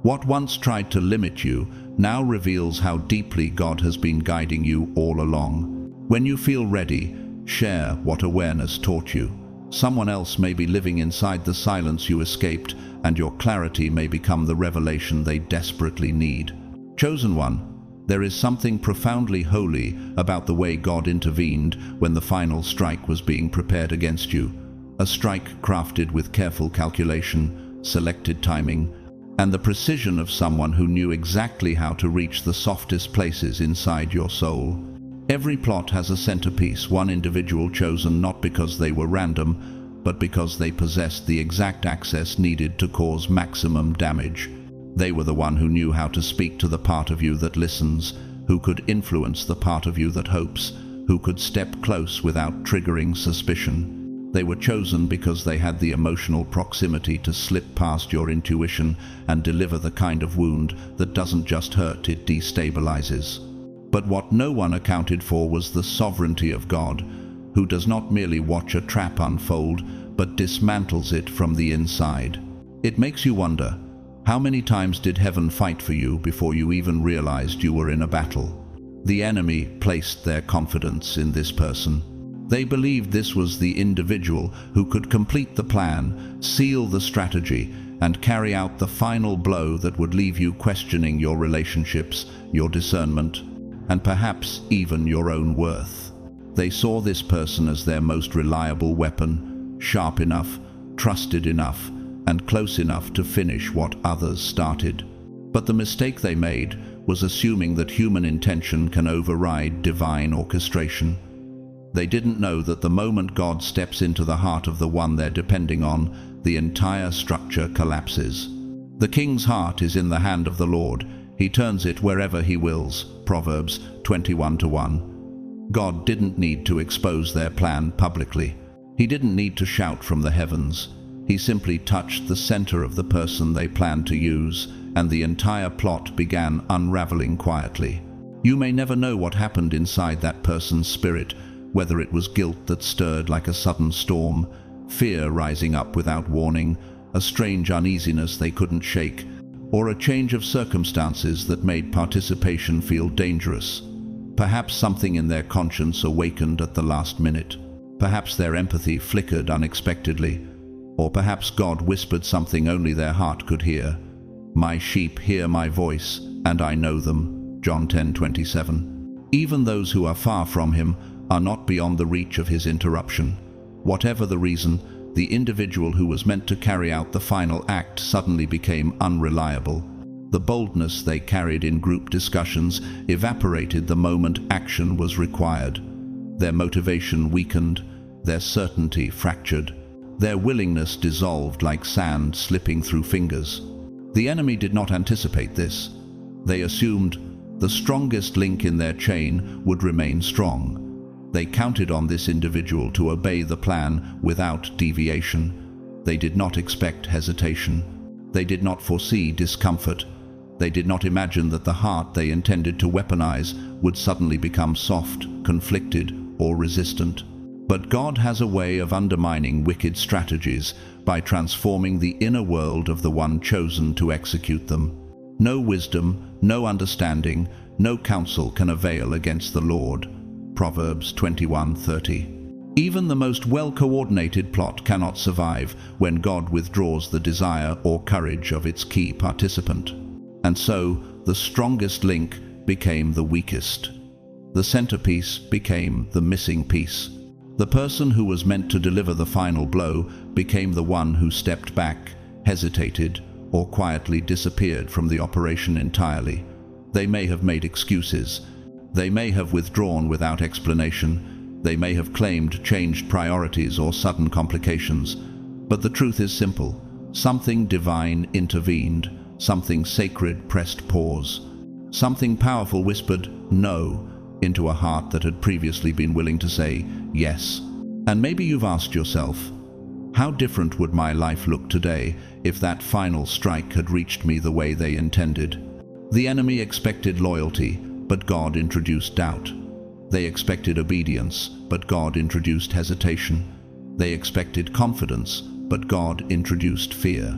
What once tried to limit you now reveals how deeply God has been guiding you all along. When you feel ready, share what awareness taught you. Someone else may be living inside the silence you escaped, and your clarity may become the revelation they desperately need. Chosen one, there is something profoundly holy about the way God intervened when the final strike was being prepared against you. A strike crafted with careful calculation, selected timing, and the precision of someone who knew exactly how to reach the softest places inside your soul. Every plot has a centerpiece, one individual chosen not because they were random, but because they possessed the exact access needed to cause maximum damage. They were the one who knew how to speak to the part of you that listens, who could influence the part of you that hopes, who could step close without triggering suspicion. They were chosen because they had the emotional proximity to slip past your intuition and deliver the kind of wound that doesn't just hurt, it destabilizes. But what no one accounted for was the sovereignty of God, who does not merely watch a trap unfold, but dismantles it from the inside. It makes you wonder, how many times did heaven fight for you before you even realized you were in a battle? The enemy placed their confidence in this person. They believed this was the individual who could complete the plan, seal the strategy, and carry out the final blow that would leave you questioning your relationships, your discernment, and perhaps even your own worth. They saw this person as their most reliable weapon, sharp enough, trusted enough, and close enough to finish what others started. But the mistake they made was assuming that human intention can override divine orchestration. They didn't know that the moment God steps into the heart of the one they're depending on, the entire structure collapses. The king's heart is in the hand of the Lord. He turns it wherever he wills. Proverbs 21:1. God didn't need to expose their plan publicly. He didn't need to shout from the heavens. He simply touched the center of the person they planned to use, and the entire plot began unraveling quietly. You may never know what happened inside that person's spirit, whether it was guilt that stirred like a sudden storm, fear rising up without warning, a strange uneasiness they couldn't shake, or a change of circumstances that made participation feel dangerous. Perhaps something in their conscience awakened at the last minute. Perhaps their empathy flickered unexpectedly, or perhaps God whispered something only their heart could hear. My sheep hear my voice, and I know them. John 10:27. Even those who are far from him are not beyond the reach of his interruption. Whatever the reason, the individual who was meant to carry out the final act suddenly became unreliable. The boldness they carried in group discussions evaporated the moment action was required. Their motivation weakened, their certainty fractured, their willingness dissolved like sand slipping through fingers. The enemy did not anticipate this. They assumed the strongest link in their chain would remain strong. They counted on this individual to obey the plan without deviation. They did not expect hesitation. They did not foresee discomfort. They did not imagine that the heart they intended to weaponize would suddenly become soft, conflicted, or resistant. But God has a way of undermining wicked strategies by transforming the inner world of the one chosen to execute them. No wisdom, no understanding, no counsel can avail against the Lord. Proverbs 21:30. Even the most well-coordinated plot cannot survive when God withdraws the desire or courage of its key participant. And so, the strongest link became the weakest. The centerpiece became the missing piece. The person who was meant to deliver the final blow became the one who stepped back, hesitated, or quietly disappeared from the operation entirely. They may have made excuses. They may have withdrawn without explanation. They may have claimed changed priorities or sudden complications. But the truth is simple. Something divine intervened. Something sacred pressed pause. Something powerful whispered no into a heart that had previously been willing to say yes. And maybe you've asked yourself, how different would my life look today if that final strike had reached me the way they intended? The enemy expected loyalty, but God introduced doubt. They expected obedience, but God introduced hesitation. They expected confidence, but God introduced fear.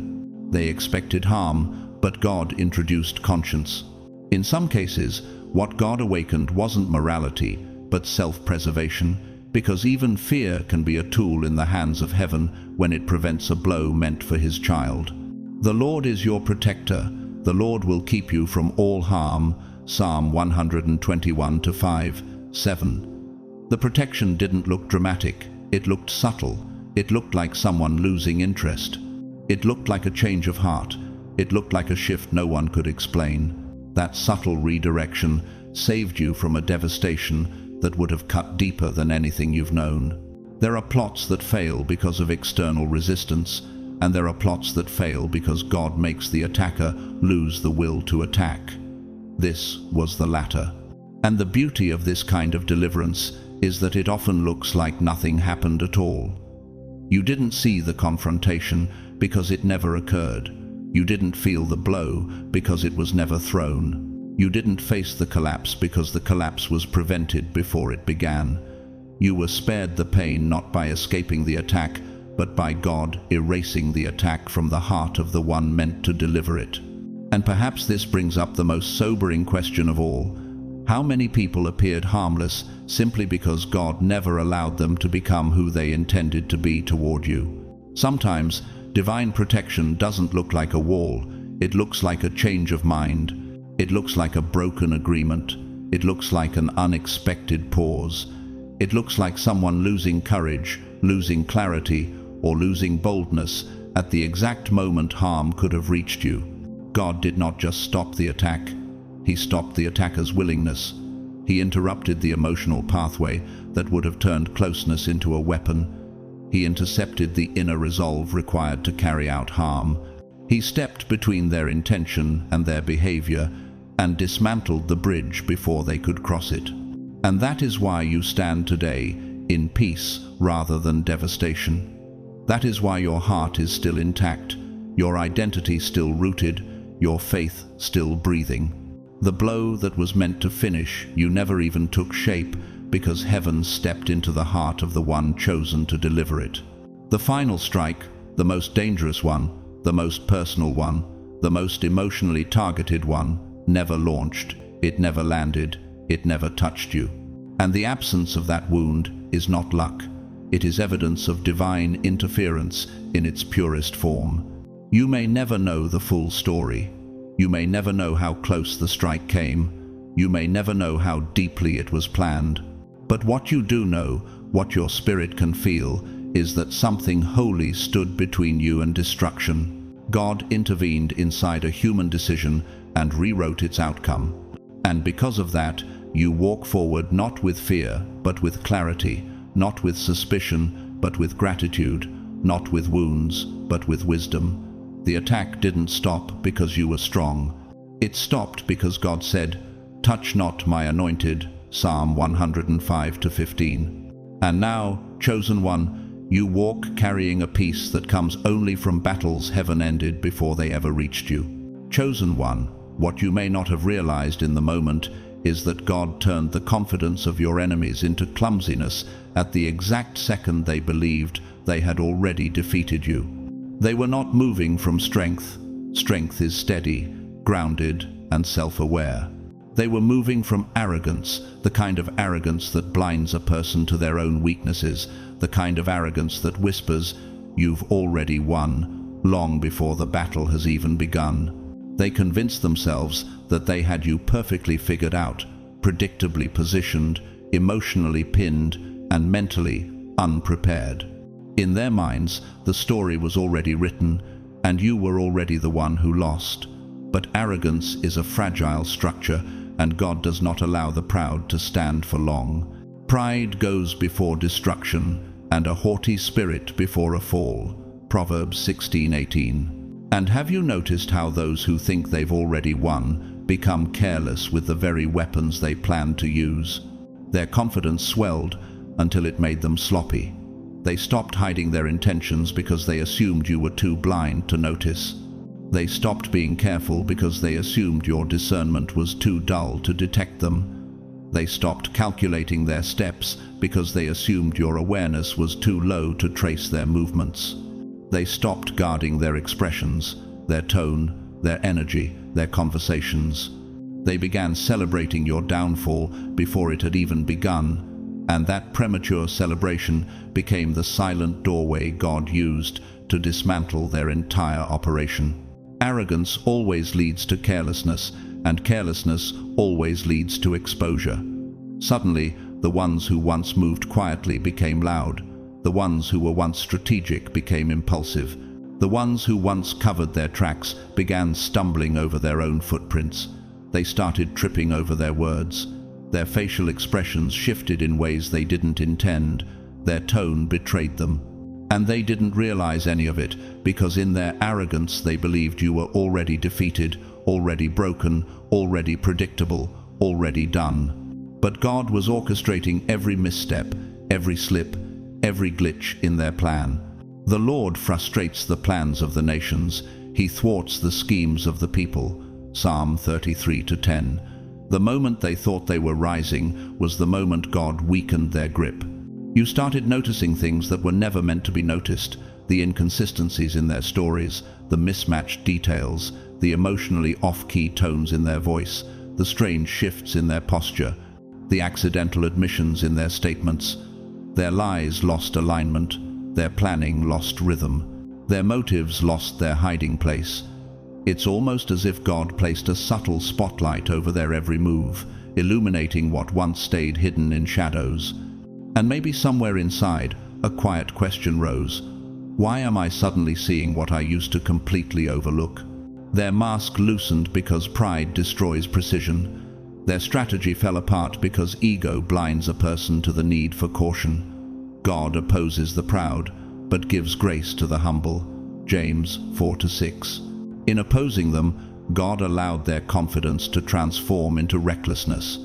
They expected harm, but God introduced conscience. In some cases, what God awakened wasn't morality, but self-preservation, because even fear can be a tool in the hands of heaven when it prevents a blow meant for his child. The Lord is your protector. The Lord will keep you from all harm. Psalm 121:5-7. The protection didn't look dramatic. It looked subtle. It looked like someone losing interest. It looked like a change of heart. It looked like a shift no one could explain. That subtle redirection saved you from a devastation that would have cut deeper than anything you've known. There are plots that fail because of external resistance, and there are plots that fail because God makes the attacker lose the will to attack. This was the latter. And the beauty of this kind of deliverance is that it often looks like nothing happened at all. You didn't see the confrontation because it never occurred. You didn't feel the blow because it was never thrown. You didn't face the collapse because the collapse was prevented before it began. You were spared the pain not by escaping the attack, but by God erasing the attack from the heart of the one meant to deliver it. And perhaps this brings up the most sobering question of all. How many people appeared harmless simply because God never allowed them to become who they intended to be toward you? Sometimes, divine protection doesn't look like a wall. It looks like a change of mind. It looks like a broken agreement. It looks like an unexpected pause. It looks like someone losing courage, losing clarity, or losing boldness at the exact moment harm could have reached you. God did not just stop the attack. He stopped the attacker's willingness. He interrupted the emotional pathway that would have turned closeness into a weapon. He intercepted the inner resolve required to carry out harm. He stepped between their intention and their behavior and dismantled the bridge before they could cross it. And that is why you stand today in peace rather than devastation. That is why your heart is still intact, your identity still rooted, your faith still breathing. The blow that was meant to finish you never even took shape because heaven stepped into the heart of the one chosen to deliver it. The final strike, the most dangerous one, the most personal one, the most emotionally targeted one, never launched, it never landed, it never touched you. And the absence of that wound is not luck. It is evidence of divine interference in its purest form. You may never know the full story. You may never know how close the strike came. You may never know how deeply it was planned. But what you do know, what your spirit can feel, is that something holy stood between you and destruction. God intervened inside a human decision and rewrote its outcome. And because of that, you walk forward not with fear, but with clarity, not with suspicion, but with gratitude, not with wounds, but with wisdom. The attack didn't stop because you were strong. It stopped because God said, "Touch not my anointed," Psalm 105:15. And now, chosen one, you walk carrying a peace that comes only from battles heaven ended before they ever reached you. Chosen one, what you may not have realized in the moment is that God turned the confidence of your enemies into clumsiness at the exact second they believed they had already defeated you. They were not moving from strength. Strength is steady, grounded, and self-aware. They were moving from arrogance, the kind of arrogance that blinds a person to their own weaknesses, the kind of arrogance that whispers, "You've already won," long before the battle has even begun. They convinced themselves that they had you perfectly figured out, predictably positioned, emotionally pinned, and mentally unprepared. In their minds, the story was already written, and you were already the one who lost. But arrogance is a fragile structure, and God does not allow the proud to stand for long. Pride goes before destruction, and a haughty spirit before a fall. Proverbs 16:18. And have you noticed how those who think they've already won become careless with the very weapons they planned to use? Their confidence swelled until it made them sloppy. They stopped hiding their intentions because they assumed you were too blind to notice. They stopped being careful because they assumed your discernment was too dull to detect them. They stopped calculating their steps because they assumed your awareness was too low to trace their movements. They stopped guarding their expressions, their tone, their energy, their conversations. They began celebrating your downfall before it had even begun, and that premature celebration became the silent doorway God used to dismantle their entire operation. Arrogance always leads to carelessness, and carelessness always leads to exposure. Suddenly, the ones who once moved quietly became loud. The ones who were once strategic became impulsive. The ones who once covered their tracks began stumbling over their own footprints. They started tripping over their words. Their facial expressions shifted in ways they didn't intend. Their tone betrayed them. And they didn't realize any of it, because in their arrogance they believed you were already defeated, already broken, already predictable, already done. But God was orchestrating every misstep, every slip, every glitch in their plan. The Lord frustrates the plans of the nations. He thwarts the schemes of the people. Psalm 33:10. The moment they thought they were rising was the moment God weakened their grip. You started noticing things that were never meant to be noticed, the inconsistencies in their stories, the mismatched details, the emotionally off-key tones in their voice, the strange shifts in their posture, the accidental admissions in their statements. Their lies lost alignment, their planning lost rhythm, their motives lost their hiding place. It's almost as if God placed a subtle spotlight over their every move, illuminating what once stayed hidden in shadows. And maybe somewhere inside, a quiet question rose. Why am I suddenly seeing what I used to completely overlook? Their mask loosened because pride destroys precision. Their strategy fell apart because ego blinds a person to the need for caution. God opposes the proud, but gives grace to the humble. James 4:6. In opposing them, God allowed their confidence to transform into recklessness.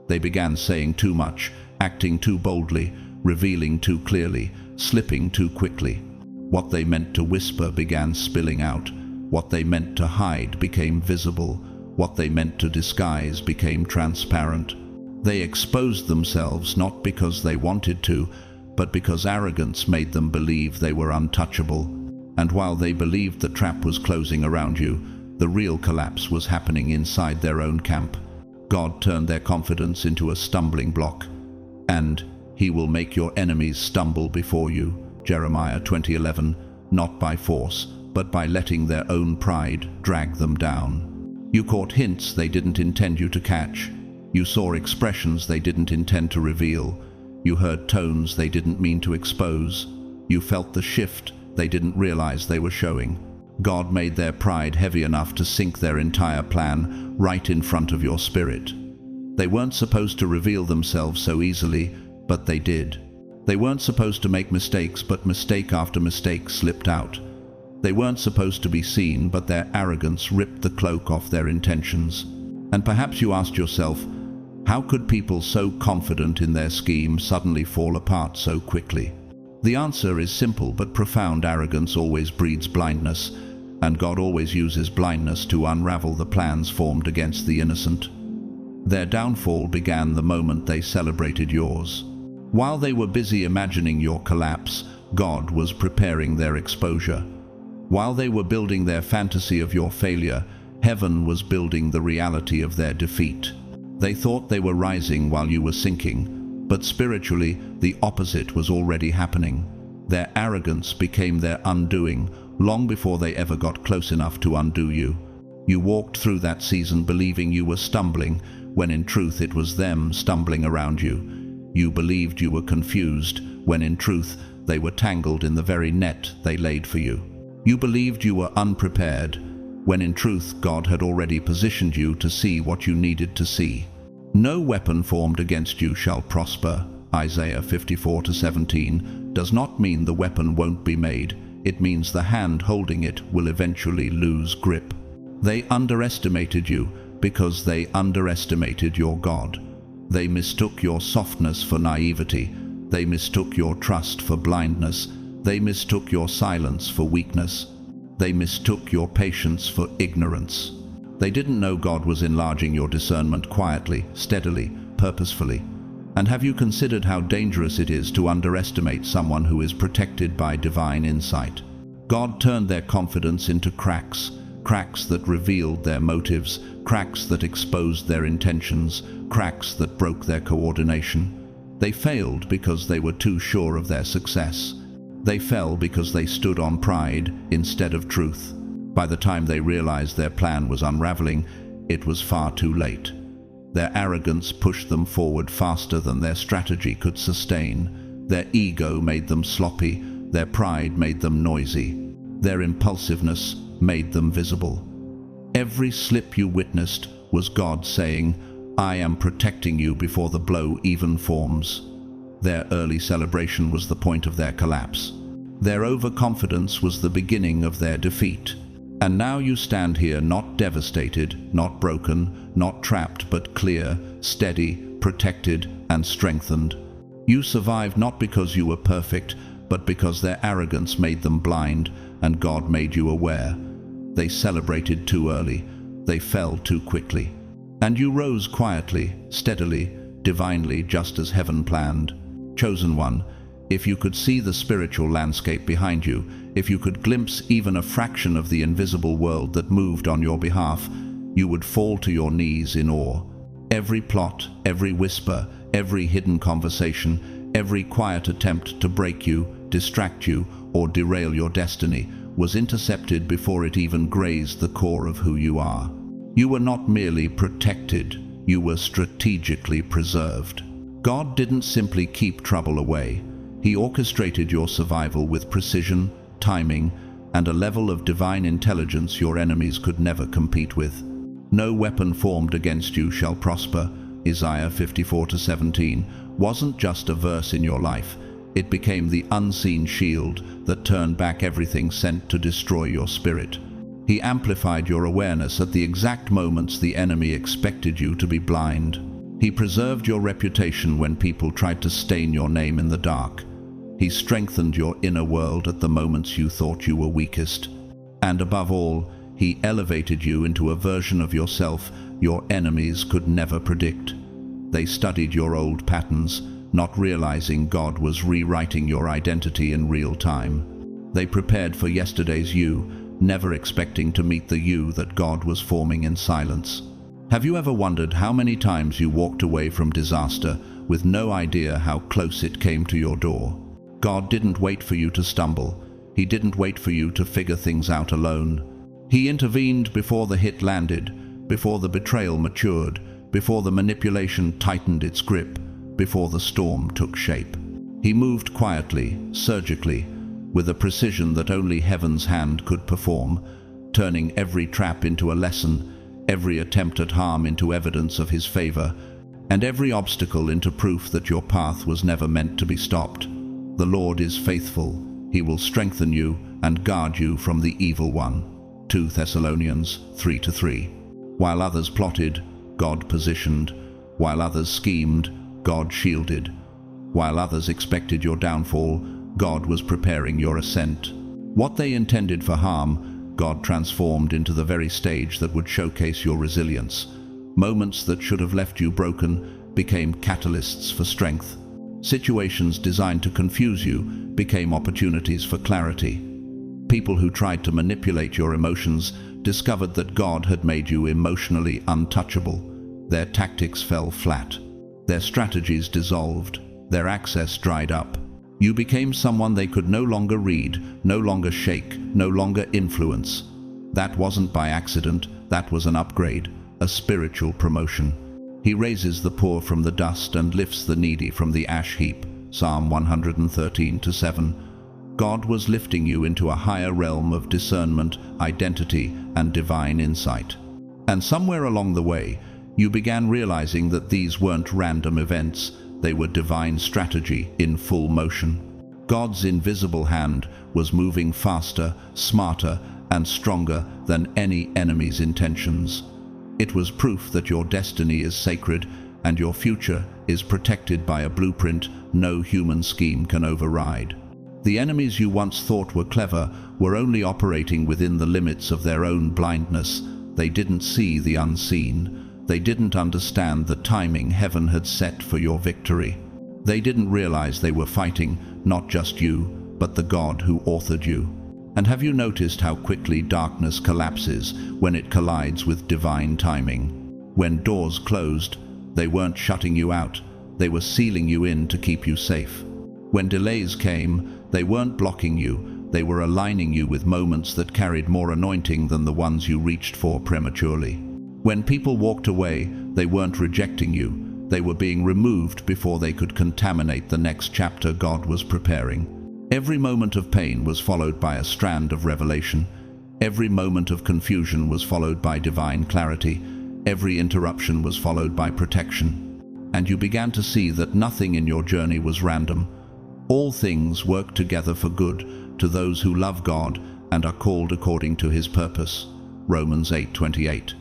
They began saying too much, acting too boldly, revealing too clearly, slipping too quickly. What they meant to whisper began spilling out. What they meant to hide became visible. What they meant to disguise became transparent. They exposed themselves not because they wanted to, but because arrogance made them believe they were untouchable. And while they believed the trap was closing around you, the real collapse was happening inside their own camp. God turned their confidence into a stumbling block. And He will make your enemies stumble before you. Jeremiah 20:11. Not by force, but by letting their own pride drag them down. You caught hints they didn't intend you to catch. You saw expressions they didn't intend to reveal. You heard tones they didn't mean to expose. You felt the shift they didn't realize they were showing. God made their pride heavy enough to sink their entire plan right in front of your spirit. They weren't supposed to reveal themselves so easily, but they did. They weren't supposed to make mistakes, but mistake after mistake slipped out. They weren't supposed to be seen, but their arrogance ripped the cloak off their intentions. And perhaps you asked yourself, how could people so confident in their scheme suddenly fall apart so quickly? The answer is simple but profound. Arrogance always breeds blindness, and God always uses blindness to unravel the plans formed against the innocent. Their downfall began the moment they celebrated yours. While they were busy imagining your collapse, God was preparing their exposure. While they were building their fantasy of your failure, heaven was building the reality of their defeat. They thought they were rising while you were sinking, but spiritually, the opposite was already happening. Their arrogance became their undoing long before they ever got close enough to undo you. You walked through that season believing you were stumbling, when in truth it was them stumbling around you. You believed you were confused, when in truth they were tangled in the very net they laid for you. You believed you were unprepared, when in truth God had already positioned you to see what you needed to see. No weapon formed against you shall prosper. Isaiah 54:17 does not mean the weapon won't be made. It means the hand holding it will eventually lose grip. They underestimated you because they underestimated your God. They mistook your softness for naivety. They mistook your trust for blindness. They mistook your silence for weakness. They mistook your patience for ignorance. They didn't know God was enlarging your discernment quietly, steadily, purposefully. And have you considered how dangerous it is to underestimate someone who is protected by divine insight? God turned their confidence into cracks, cracks that revealed their motives, cracks that exposed their intentions, cracks that broke their coordination. They failed because they were too sure of their success. They fell because they stood on pride instead of truth. By the time they realized their plan was unraveling, it was far too late. Their arrogance pushed them forward faster than their strategy could sustain. Their ego made them sloppy. Their pride made them noisy. Their impulsiveness made them visible. Every slip you witnessed was God saying, "I am protecting you before the blow even forms." Their early celebration was the point of their collapse. Their overconfidence was the beginning of their defeat. And now you stand here not devastated, not broken, not trapped, but clear, steady, protected, and strengthened. You survived not because you were perfect, but because their arrogance made them blind and God made you aware. They celebrated too early. They fell too quickly. And you rose quietly, steadily, divinely, just as heaven planned. Chosen one, if you could see the spiritual landscape behind you, if you could glimpse even a fraction of the invisible world that moved on your behalf, you would fall to your knees in awe. Every plot, every whisper, every hidden conversation, every quiet attempt to break you, distract you, or derail your destiny was intercepted before it even grazed the core of who you are. You were not merely protected, you were strategically preserved. God didn't simply keep trouble away. He orchestrated your survival with precision, timing, and a level of divine intelligence your enemies could never compete with. No weapon formed against you shall prosper, Isaiah 54:17, wasn't just a verse in your life. It became the unseen shield that turned back everything sent to destroy your spirit. He amplified your awareness at the exact moments the enemy expected you to be blind. He preserved your reputation when people tried to stain your name in the dark. He strengthened your inner world at the moments you thought you were weakest. And above all, He elevated you into a version of yourself your enemies could never predict. They studied your old patterns, not realizing God was rewriting your identity in real time. They prepared for yesterday's you, never expecting to meet the you that God was forming in silence. Have you ever wondered how many times you walked away from disaster with no idea how close it came to your door? God didn't wait for you to stumble. He didn't wait for you to figure things out alone. He intervened before the hit landed, before the betrayal matured, before the manipulation tightened its grip, before the storm took shape. He moved quietly, surgically, with a precision that only heaven's hand could perform, turning every trap into a lesson, every attempt at harm into evidence of His favor, and every obstacle into proof that your path was never meant to be stopped. The Lord is faithful. He will strengthen you and guard you from the evil one. 2 Thessalonians 3:3. While others plotted, God positioned. While others schemed, God shielded. While others expected your downfall, God was preparing your ascent. What they intended for harm, God transformed into the very stage that would showcase your resilience. Moments that should have left you broken became catalysts for strength. Situations designed to confuse you became opportunities for clarity. People who tried to manipulate your emotions discovered that God had made you emotionally untouchable. Their tactics fell flat. Their strategies dissolved. Their access dried up. You became someone they could no longer read, no longer shake, no longer influence. That wasn't by accident. That was an upgrade, a spiritual promotion. He raises the poor from the dust and lifts the needy from the ash heap. Psalm 113:7. God was lifting you into a higher realm of discernment, identity, and divine insight. And somewhere along the way, you began realizing that these weren't random events. They were divine strategy in full motion. God's invisible hand was moving faster, smarter, and stronger than any enemy's intentions. It was proof that your destiny is sacred and your future is protected by a blueprint no human scheme can override. The enemies you once thought were clever were only operating within the limits of their own blindness. They didn't see the unseen. They didn't understand the timing heaven had set for your victory. They didn't realize they were fighting not just you, but the God who authored you. And have you noticed how quickly darkness collapses when it collides with divine timing? When doors closed, they weren't shutting you out, they were sealing you in to keep you safe. When delays came, they weren't blocking you, they were aligning you with moments that carried more anointing than the ones you reached for prematurely. When people walked away, they weren't rejecting you, they were being removed before they could contaminate the next chapter God was preparing. Every moment of pain was followed by a strand of revelation. Every moment of confusion was followed by divine clarity. Every interruption was followed by protection. And you began to see that nothing in your journey was random. All things work together for good to those who love God and are called according to His purpose. Romans 8:28.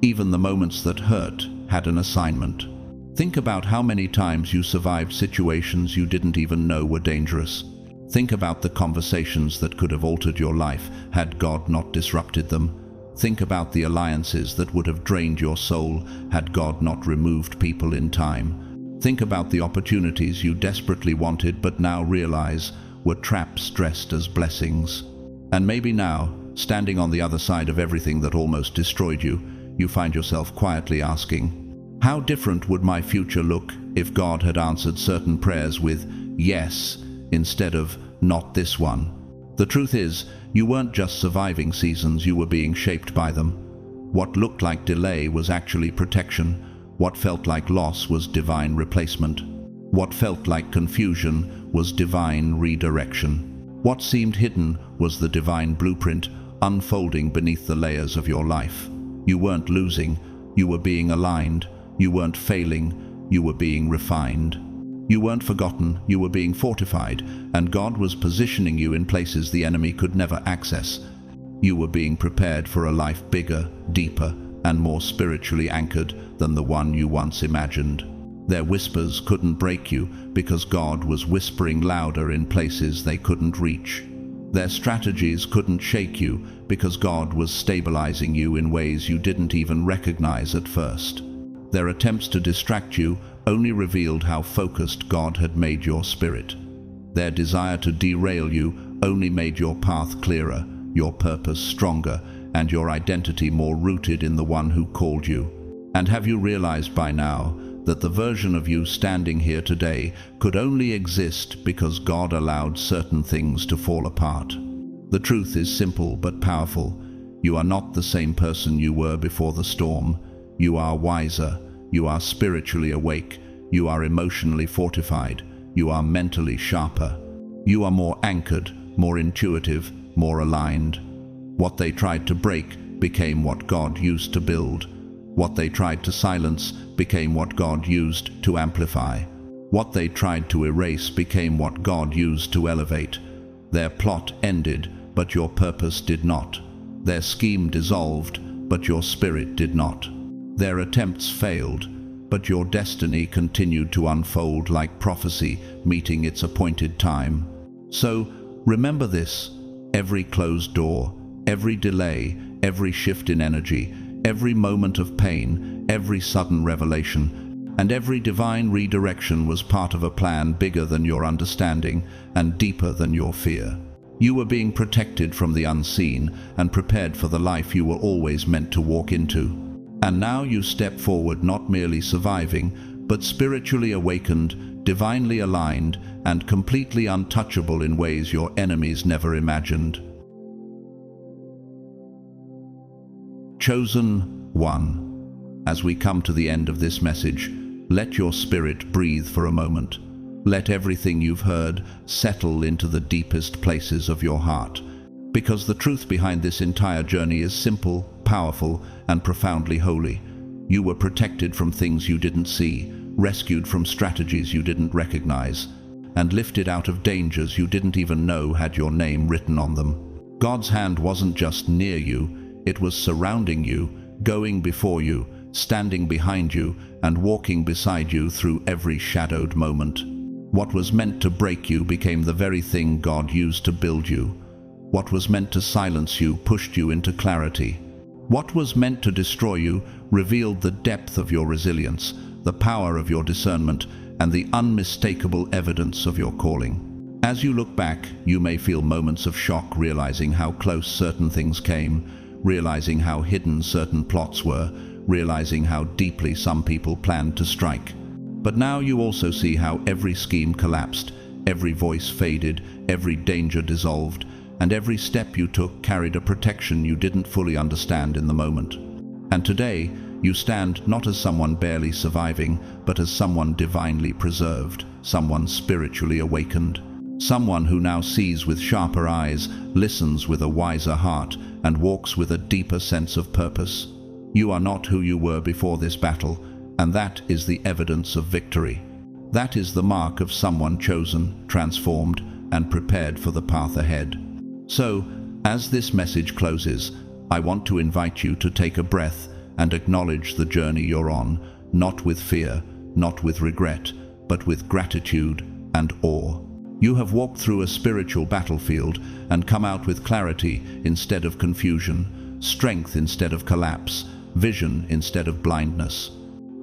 Even the moments that hurt had an assignment. Think about how many times you survived situations you didn't even know were dangerous. Think about the conversations that could have altered your life had God not disrupted them. Think about the alliances that would have drained your soul had God not removed people in time. Think about the opportunities you desperately wanted but now realize were traps dressed as blessings. And maybe now, standing on the other side of everything that almost destroyed you, you find yourself quietly asking, how different would my future look if God had answered certain prayers with yes instead of not this one? The truth is, you weren't just surviving seasons, you were being shaped by them. What looked like delay was actually protection. What felt like loss was divine replacement. What felt like confusion was divine redirection. What seemed hidden was the divine blueprint unfolding beneath the layers of your life. You weren't losing, you were being aligned. You weren't failing, you were being refined. You weren't forgotten, you were being fortified, and God was positioning you in places the enemy could never access. You were being prepared for a life bigger, deeper, and more spiritually anchored than the one you once imagined. Their whispers couldn't break you because God was whispering louder in places they couldn't reach. Their strategies couldn't shake you because God was stabilizing you in ways you didn't even recognize at first. Their attempts to distract you only revealed how focused God had made your spirit. Their desire to derail you only made your path clearer, your purpose stronger, and your identity more rooted in the one who called you. And have you realized by now that the version of you standing here today could only exist because God allowed certain things to fall apart? The truth is simple but powerful. You are not the same person you were before the storm. You are wiser. You are spiritually awake. You are emotionally fortified. You are mentally sharper. You are more anchored, more intuitive, more aligned. What they tried to break became what God used to build. What they tried to silence became what God used to amplify. What they tried to erase became what God used to elevate. Their plot ended, but your purpose did not. Their scheme dissolved, but your spirit did not. Their attempts failed, but your destiny continued to unfold like prophecy meeting its appointed time. So, remember this: every closed door, every delay, every shift in energy, every moment of pain, every sudden revelation, and every divine redirection was part of a plan bigger than your understanding and deeper than your fear. You were being protected from the unseen and prepared for the life you were always meant to walk into. And now you step forward not merely surviving, but spiritually awakened, divinely aligned, and completely untouchable in ways your enemies never imagined. Chosen one. As we come to the end of this message, let your spirit breathe for a moment. Let everything you've heard settle into the deepest places of your heart. Because the truth behind this entire journey is simple, powerful, and profoundly holy. You were protected from things you didn't see, rescued from strategies you didn't recognize, and lifted out of dangers you didn't even know had your name written on them. God's hand wasn't just near you, it was surrounding you, going before you, standing behind you, and walking beside you through every shadowed moment. What was meant to break you became the very thing God used to build you. What was meant to silence you pushed you into clarity. What was meant to destroy you revealed the depth of your resilience, the power of your discernment, and the unmistakable evidence of your calling. As you look back, you may feel moments of shock, realizing how close certain things came, realizing how hidden certain plots were, realizing how deeply some people planned to strike. But now you also see how every scheme collapsed, every voice faded, every danger dissolved, and every step you took carried a protection you didn't fully understand in the moment. And today, you stand not as someone barely surviving, but as someone divinely preserved, someone spiritually awakened, someone who now sees with sharper eyes, listens with a wiser heart, and walks with a deeper sense of purpose. You are not who you were before this battle, and that is the evidence of victory. That is the mark of someone chosen, transformed, and prepared for the path ahead. So, as this message closes, I want to invite you to take a breath and acknowledge the journey you're on, not with fear, not with regret, but with gratitude and awe. You have walked through a spiritual battlefield and come out with clarity instead of confusion, strength instead of collapse, vision instead of blindness.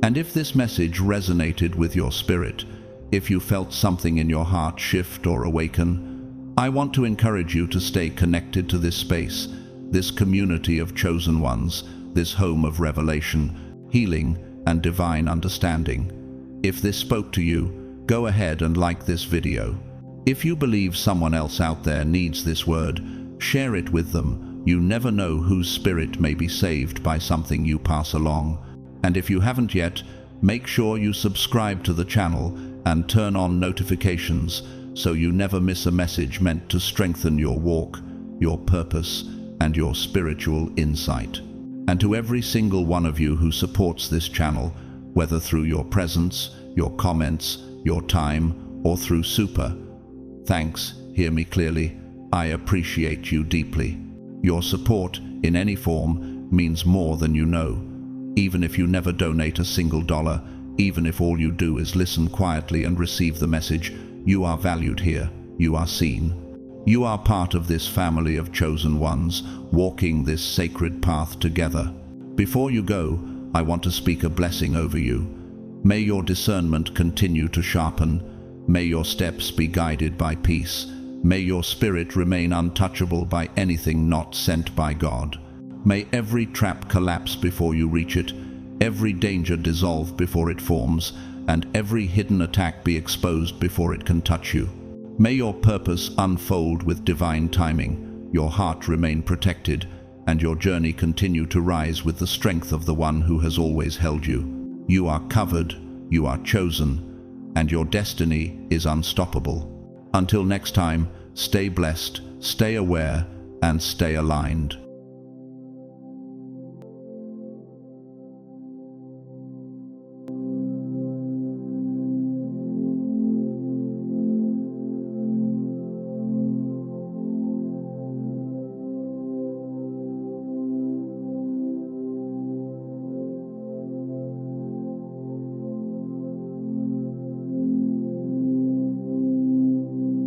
And if this message resonated with your spirit, if you felt something in your heart shift or awaken, I want to encourage you to stay connected to this space, this community of chosen ones, this home of revelation, healing, and divine understanding. If this spoke to you, go ahead and like this video. If you believe someone else out there needs this word, share it with them. You never know whose spirit may be saved by something you pass along. And if you haven't yet, make sure you subscribe to the channel and turn on notifications so you never miss a message meant to strengthen your walk, your purpose, and your spiritual insight. And to every single one of you who supports this channel, whether through your presence, your comments, your time, or through super, thanks, hear me clearly, I appreciate you deeply. Your support, in any form, means more than you know. Even if you never donate a single dollar, even if all you do is listen quietly and receive the message, you are valued here, you are seen. You are part of this family of chosen ones, walking this sacred path together. Before you go, I want to speak a blessing over you. May your discernment continue to sharpen. May your steps be guided by peace. May your spirit remain untouchable by anything not sent by God. May every trap collapse before you reach it, every danger dissolve before it forms, and every hidden attack be exposed before it can touch you. May your purpose unfold with divine timing, your heart remain protected, and your journey continue to rise with the strength of the one who has always held you. You are covered, you are chosen, and your destiny is unstoppable. Until next time, stay blessed, stay aware, and stay aligned.